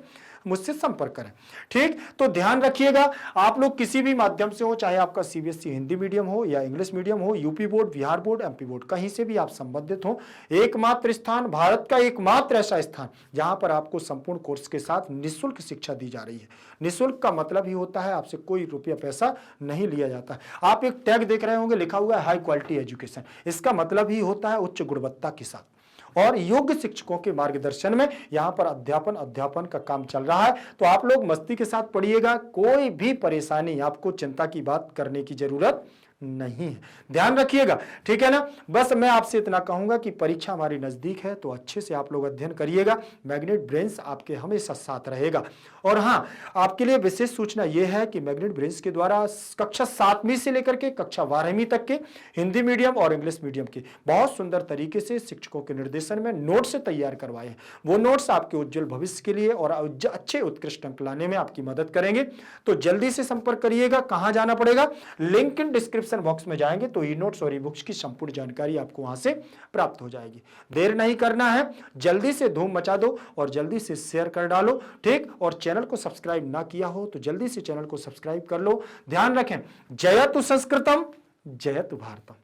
मुझसे संपर्क करें। ठीक, तो ध्यान रखिएगा, आप लोग किसी भी माध्यम से हो, चाहे आपका सीबीएसई हिंदी मीडियम हो या इंग्लिश मीडियम हो, UP board, Bihar board, MP board, कहीं से भी आप संबंधित हो, एकमात्र स्थान, भारत का एकमात्र ऐसा स्थान जहां पर आपको संपूर्ण कोर्स के साथ निःशुल्क शिक्षा दी जा रही है। निःशुल्क का मतलब ही होता है आपसे कोई रुपया पैसा नहीं लिया जाता। आप एक टैग देख रहे होंगे, लिखा हुआ है हाई क्वालिटी एजुकेशन, इसका मतलब ही होता है उच्च गुणवत्ता के साथ और योग्य शिक्षकों के मार्गदर्शन में यहाँ पर अध्यापन का काम चल रहा है। तो आप लोग मस्ती के साथ पढ़िएगा, कोई भी परेशानी, आपको चिंता की बात करने की जरूरत नहीं है, ध्यान रखिएगा, ठीक है ना। बस मैं आपसे इतना कहूंगा कि परीक्षा हमारी नजदीक है तो अच्छे से आप लोग अध्ययन करिएगा। मैग्नेट ब्रेन्स आपके हमेशा साथ रहेगा। और हाँ, आपके लिए विशेष सूचना यह है कि मैग्नेट ब्रेन्स के द्वारा कक्षा 7वीं से लेकर के कक्षा 12वीं तक के हिंदी मीडियम और इंग्लिश मीडियम के बहुत सुंदर तरीके से शिक्षकों के निर्देशन में नोट्स तैयार करवाए हैं। वो नोट्स आपके उज्जवल भविष्य के लिए और अच्छे उत्कृष्ट अंक लाने में आपकी मदद करेंगे। तो जल्दी से संपर्क करिएगा। कहां जाना पड़ेगा, लिंक इन डिस्क्रिप्शन बॉक्स में जाएंगे तो ई नोट्स और ई बुक्स की संपूर्ण जानकारी आपको वहां से प्राप्त हो जाएगी। देर नहीं करना है, जल्दी से धूम मचा दो और जल्दी से शेयर कर डालो। ठीक, और चैनल को सब्सक्राइब ना किया हो तो जल्दी से चैनल को सब्सक्राइब कर लो। ध्यान रखें, जयतु संस्कृतम जयतु भारतम।